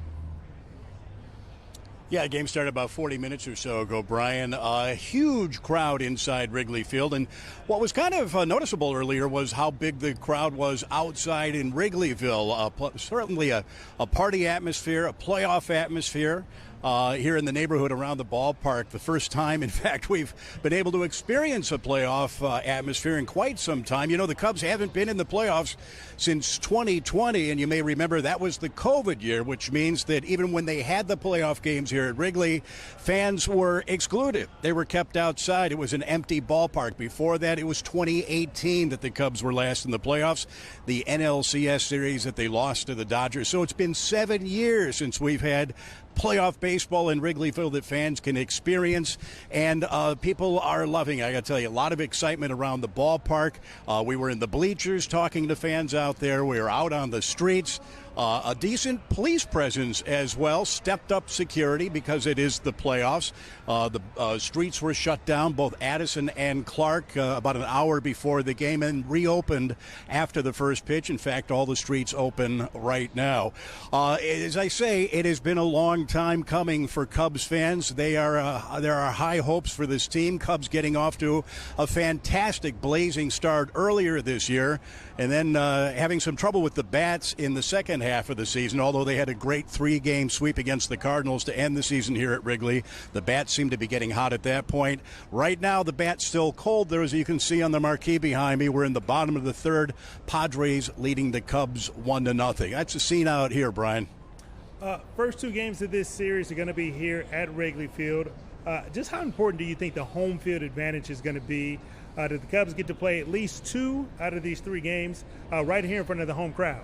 Yeah, the game started about 40 minutes or so ago, Brian. A huge crowd inside Wrigley Field. And what was kind of noticeable earlier was how big the crowd was outside in Wrigleyville. Certainly a party atmosphere, a playoff atmosphere. Here in the neighborhood around the ballpark. The first time, in fact, we've been able to experience a playoff atmosphere in quite some time. You know, the Cubs haven't been in the playoffs since 2020, and you may remember that was the COVID year, which means that even when they had the playoff games here at Wrigley, fans were excluded. They were kept outside. It was an empty ballpark. Before that, it was 2018 that the Cubs were last in the playoffs, the NLCS series that they lost to the Dodgers. So it's been 7 years since we've had playoff baseball in Wrigley Field that fans can experience, and people are loving it. I got to tell you, a lot of excitement around the ballpark. We were in the bleachers talking to fans out there. We were out on the streets. A decent police presence as well, stepped up security because it is the playoffs. The streets were shut down, both Addison and Clark, about an hour before the game, and reopened after the first pitch. In fact, all the streets open right now. As I say, it has been a long time coming for Cubs fans. There are high hopes for this team. Cubs getting off to a fantastic blazing start earlier this year, and then having some trouble with the bats in the second half of the season, although they had a great 3-game sweep against the Cardinals to end the season here at Wrigley. The bats seem to be getting hot at that point. Right now, the bat's still cold. There, as you can see on the marquee behind me, we're in the bottom of the third. Padres leading the Cubs 1-0. That's the scene out here, Brian. First 2 games of this series are going to be here at Wrigley Field. Just how important do you think the home field advantage is going to be? Do the Cubs get to play at least 2 out of these 3 games right here in front of the home crowd?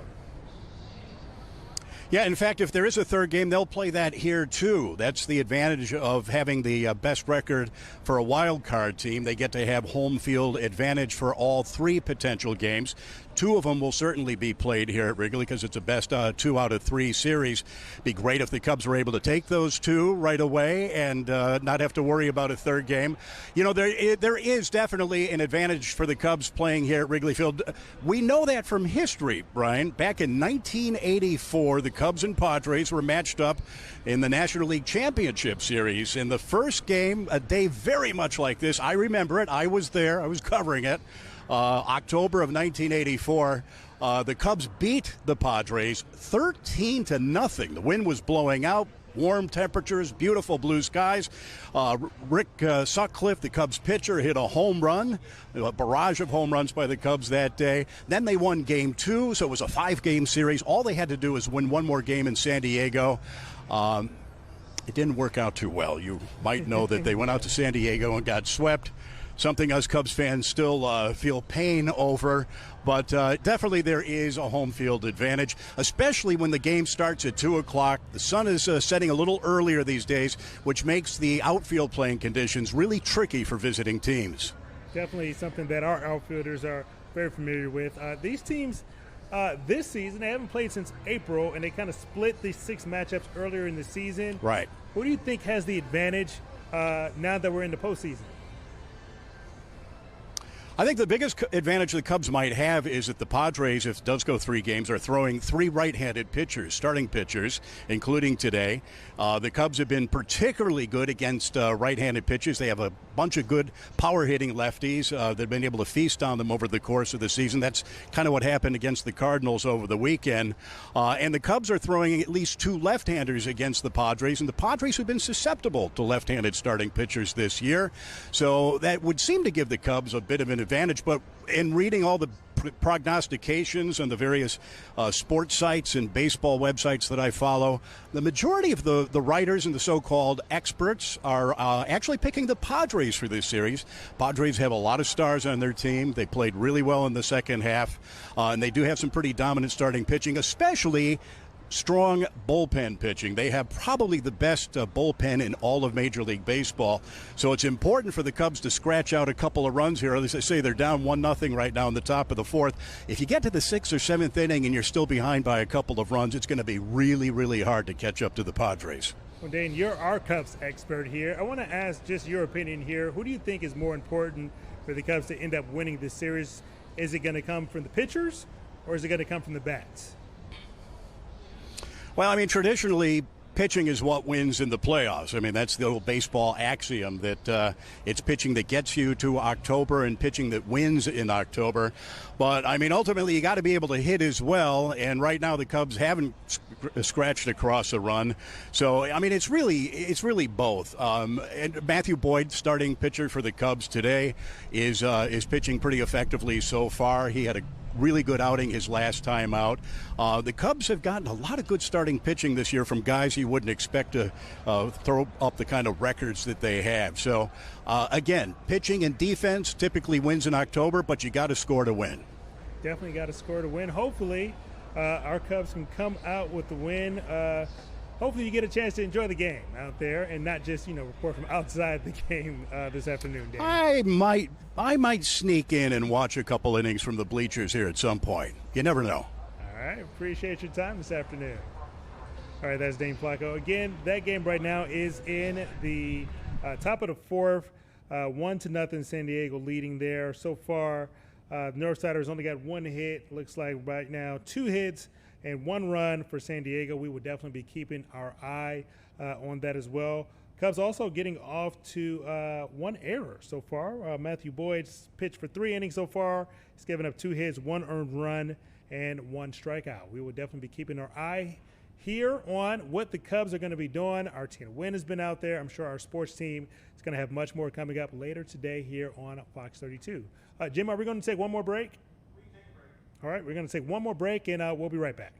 Yeah, in fact, if there is a third game, they'll play that here, too. That's the advantage of having the best record for a wild card team. They get to have home field advantage for all 3 potential games. 2 of them will certainly be played here at Wrigley because it's a best 2 out of 3 series. Be great if the Cubs were able to take those 2 right away and not have to worry about a third game. You know, there is definitely an advantage for the Cubs playing here at Wrigley Field. We know that from history, Brian. Back in 1984, the Cubs and Padres were matched up in the National League Championship Series. In the first game, a day very much like this, I remember it. I was there. I was covering it. October of 1984, the Cubs beat the Padres 13-0. The wind was blowing out, warm temperatures, beautiful blue skies. Rick Sutcliffe, the Cubs pitcher, hit a home run, a barrage of home runs by the Cubs that day. Then they won Game 2, so it was a 5-game series. All they had to do was win one more game in San Diego. It didn't work out too well. You might know that they went out to San Diego and got swept. Something us Cubs fans still feel pain over, but definitely there is a home field advantage, especially when the game starts at 2 o'clock. The sun is setting a little earlier these days, which makes the outfield playing conditions really tricky for visiting teams. Definitely something that our outfielders are very familiar with. These teams this season, they haven't played since April, and they kind of split the 6 matchups earlier in the season. Right. Who do you think has the advantage now that we're in the postseason? I think the biggest advantage the Cubs might have is that the Padres, if it does go 3 games, are throwing 3 right-handed pitchers, starting pitchers, including today. The Cubs have been particularly good against right-handed pitchers. They have a bunch of good power-hitting lefties. They've been able to feast on them over the course of the season. That's kind of what happened against the Cardinals over the weekend. And the Cubs are throwing at least 2 left-handers against the Padres, and the Padres have been susceptible to left-handed starting pitchers this year. So that would seem to give the Cubs a bit of an advantage, but in reading all the prognostications on the various sports sites and baseball websites that I follow, the majority of the writers and the so-called experts are actually picking the Padres for this series. Padres have a lot of stars on their team. They played really well in the second half, and they do have some pretty dominant starting pitching, especially strong bullpen pitching. They have probably the best bullpen in all of Major League Baseball. So it's important for the Cubs to scratch out a couple of runs here. As I say, they're down 1-0 right now in the top of the fourth. If you get to the 6th or 7th inning and you're still behind by a couple of runs, it's going to be really, really hard to catch up to the Padres. Well, Dane, you're our Cubs expert here. I want to ask just your opinion here. Who do you think is more important for the Cubs to end up winning this series? Is it going to come from the pitchers or is it going to come from the bats? Well, I mean, traditionally, pitching is what wins in the playoffs. I mean, that's the old baseball axiom that it's pitching that gets you to October and pitching that wins in October. But, I mean, ultimately, you got to be able to hit as well. And right now, the Cubs haven't scratched across a run. So, I mean, it's really both. And Matthew Boyd, starting pitcher for the Cubs today, is pitching pretty effectively so far. He had a really good outing his last time out. The Cubs have gotten a lot of good starting pitching this year from guys you wouldn't expect to throw up the kind of records that they have. So, again, pitching and defense typically wins in October, but you got to score to win. Definitely got to score to win. Hopefully, our Cubs can come out with the win. Hopefully you get a chance to enjoy the game out there and not just, report from outside the game this afternoon, Dan. I might sneak in and watch a couple innings from the bleachers here at some point. You never know. All right. Appreciate your time this afternoon. All right, that's Dane Flacco. Again, that game right now is in the top of the fourth, 1-0 San Diego leading there. So far, Northsiders only got one hit. Looks like right now 2 hits and 1 run for San Diego. We would definitely be keeping our eye on that as well. Cubs also getting off to 1 error so far. Matthew Boyd's pitched for 3 innings so far. He's given up 2 hits, 1 earned run, and 1 strikeout. We will definitely be keeping our eye here on what the Cubs are going to be doing. Our team win has been out there. I'm sure our sports team is going to have much more coming up later today here on Fox 32. Jim, are we going to take one more break? All right, we're going to take one more break, and we'll be right back.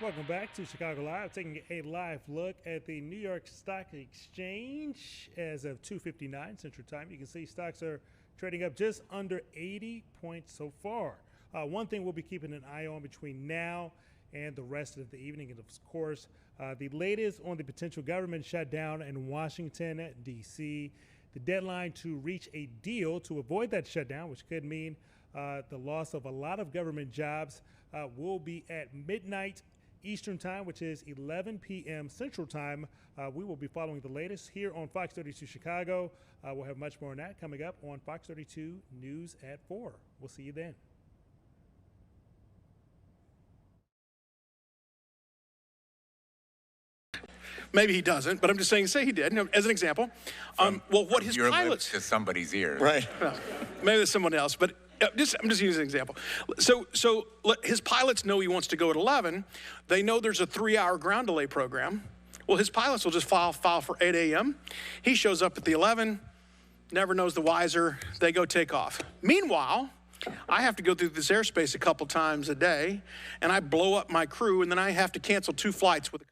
Welcome back to Chicago Live, taking a live look at the New York Stock Exchange as of 2:59 Central Time. You can see stocks are trading up just under 80 points so far. One thing we'll be keeping an eye on between now and the rest of the evening, and of course, the latest on the potential government shutdown in Washington, D.C. The deadline to reach a deal to avoid that shutdown, which could mean the loss of a lot of government jobs, will be at midnight Eastern Time, which is 11 p.m. Central Time. We will be following the latest here on Fox 32 Chicago. We'll have much more on that coming up on Fox 32 News at 4. We'll see you then. Maybe he doesn't, but I'm just saying, say he did, as an example. Well, what his Your pilots... lips to somebody's ears. Right. Well, maybe there's someone else, but I'm just using an example. So his pilots know he wants to go at 11. They know there's a 3-hour ground delay program. Well, his pilots will just file for 8 a.m. He shows up at the 11, never knows the wiser. They go take off. Meanwhile, I have to go through this airspace a couple times a day, and I blow up my crew, and then I have to cancel 2 flights with a couple.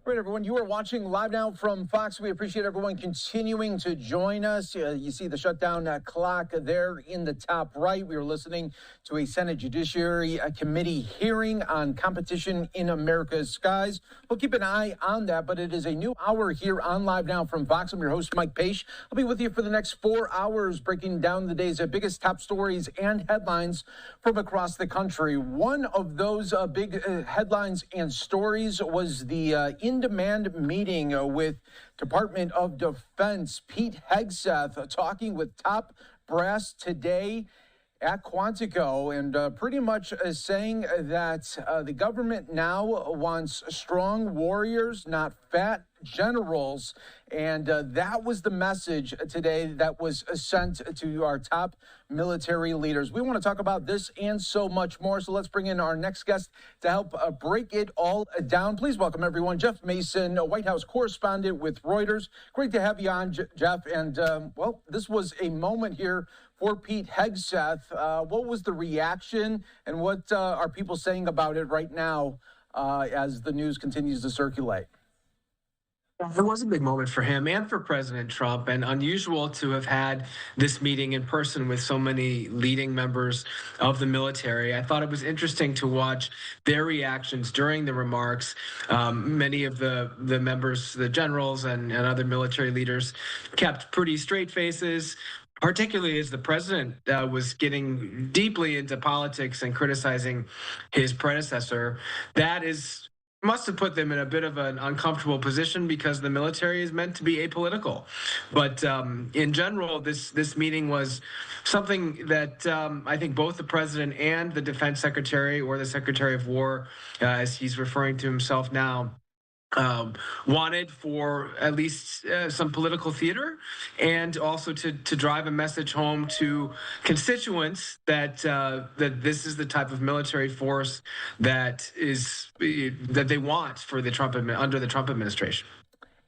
Right, everyone, you are watching live now from Fox. We appreciate everyone continuing to join us. You see the shutdown clock there in the top right. We are listening to a Senate Judiciary Committee hearing on competition in America's skies. We'll keep an eye on that, but it is a new hour here on Live Now from Fox. I'm your host, Mike Page. I'll be with you for the next 4 hours, breaking down the day's biggest top stories and headlines from across the country. One of those big headlines and stories was the in-demand meeting with Department of Defense. Pete Hegseth talking with top brass today at Quantico, and pretty much saying that the government now wants strong warriors, not fat generals. And that was the message today that was sent to our top military leaders. We want to talk about this and so much more. So let's bring in our next guest to help break it all down. Please welcome everyone, Jeff Mason, a White House correspondent with Reuters. Great to have you on, Jeff. And well, this was a moment here for Pete Hegseth. What was the reaction, and what are people saying about it right now as the news continues to circulate? It was a big moment for him and for President Trump, and unusual to have had this meeting in person with so many leading members of the military. I thought it was interesting to watch their reactions during the remarks. Many of the members, the generals and other military leaders, kept pretty straight faces, particularly as the president was getting deeply into politics and criticizing his predecessor. That must have put them in a bit of an uncomfortable position, because the military is meant to be apolitical. But in general, this meeting was something that I think both the president and the defense secretary, or the secretary of war, as he's referring to himself now, wanted for at least some political theater, and also to drive a message home to constituents that that this is the type of military force that they want for the under the Trump administration.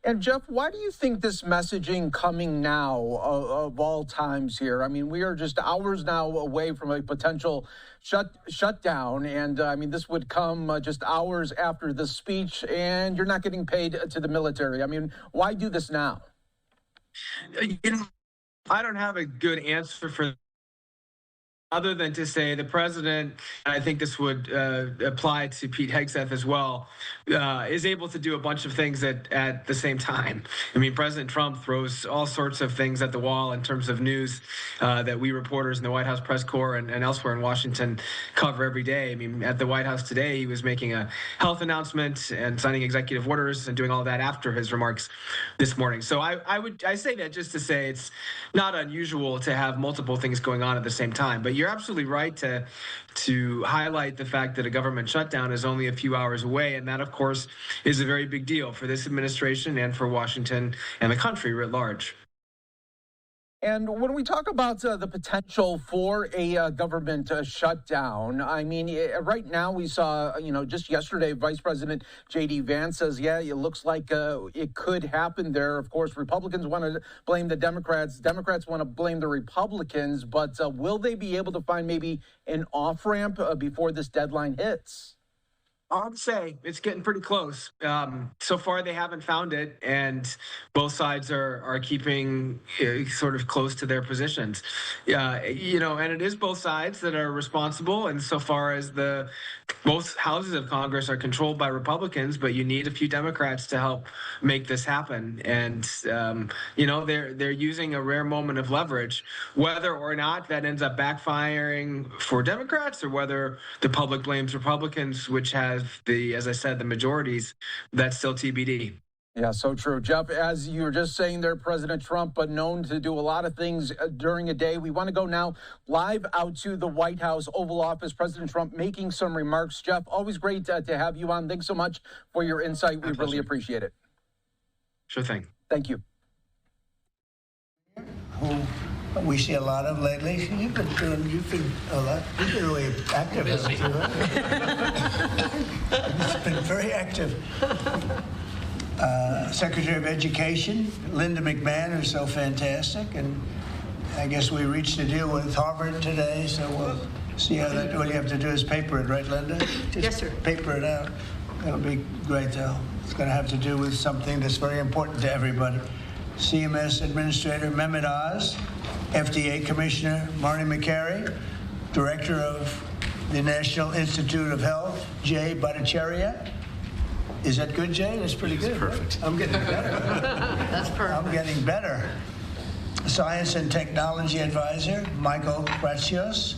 And Jeff, why do you think this messaging coming now of all times here? I mean, we are just hours now away from a potential shutdown. And I mean, this would come just hours after the speech, and you're not getting paid to the military. I mean, why do this now? I don't have a good answer for other than to say the president, and I think this would apply to Pete Hegseth as well, is able to do a bunch of things at the same time. I mean, President Trump throws all sorts of things at the wall in terms of news that we reporters in the White House press corps and elsewhere in Washington cover every day. I mean, at the White House today, he was making a health announcement and signing executive orders and doing all that after his remarks this morning. So I say that just to say it's not unusual to have multiple things going on at the same time. But you're absolutely right to highlight the fact that a government shutdown is only a few hours away, and that, of course, is a very big deal for this administration and for Washington and the country writ large. And when we talk about the potential for a government shutdown, I mean, right now we saw, just yesterday, Vice President J.D. Vance says, yeah, it looks like it could happen there. Of course, Republicans want to blame the Democrats. Democrats want to blame the Republicans. But will they be able to find maybe an off-ramp before this deadline hits? I would say it's getting pretty close. So far, they haven't found it, and both sides are keeping sort of close to their positions. And it is both sides that are responsible. And so far as both houses of Congress are controlled by Republicans, but you need a few Democrats to help make this happen. And they're using a rare moment of leverage, whether or not that ends up backfiring for Democrats, or whether the public blames Republicans, which has have as I said, the majorities, that's still TBD. Yeah, so true. Jeff, as you were just saying there, President Trump, known to do a lot of things during a day. We want to go now live out to the White House Oval Office. President Trump making some remarks. Jeff, always great to have you on. Thanks so much for your insight. We really appreciate it. Sure thing. Thank you. Who we see a lot of lately. You've been really active. It's been very active. Secretary of Education, Linda McMahon, who's so fantastic, and I guess we reached a deal with Harvard today, so we'll see how that. All you have to do is paper it, right, Linda? Just yes, sir. Paper it out. It'll be great, though. It's going to have to do with something that's very important to everybody. CMS Administrator Mehmet Oz, FDA Commissioner Marty McCary, Director of the National Institute of Health, Jay Bhattacharya. Is that good, Jay? That's pretty good. Perfect. Right? I'm getting better. That's perfect. I'm getting better. Science and Technology Advisor Michael Kratsios,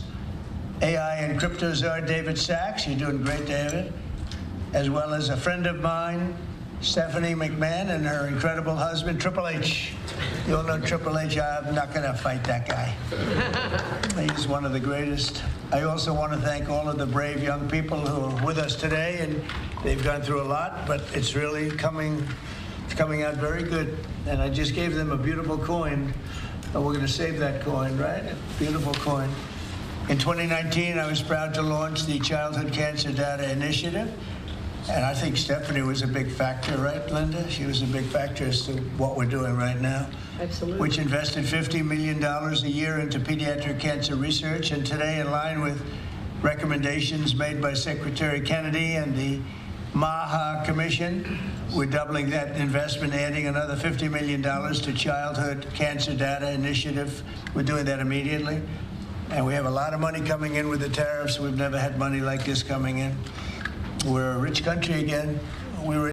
AI and Crypto Czar David Sachs. You're doing great, David. As well as a friend of mine, Stephanie McMahon, and her incredible husband, Triple H. You all know Triple H. I'm not going to fight that guy. He's one of the greatest. I also want to thank all of the brave young people who are with us today, and they've gone through a lot, but it's really coming out very good. And I just gave them a beautiful coin, and we're going to save that coin, right? A beautiful coin. In 2019, I was proud to launch the Childhood Cancer Data Initiative. And I think Stephanie was a big factor, right, Linda? She was a big factor as to what we're doing right now. Absolutely. Which invested $50 million a year into pediatric cancer research. And today, in line with recommendations made by Secretary Kennedy and the MAHA Commission, we're doubling that investment, adding another $50 million to Childhood Cancer Data Initiative. We're doing that immediately. And we have a lot of money coming in with the tariffs. We've never had money like this coming in. We're a rich country again. We were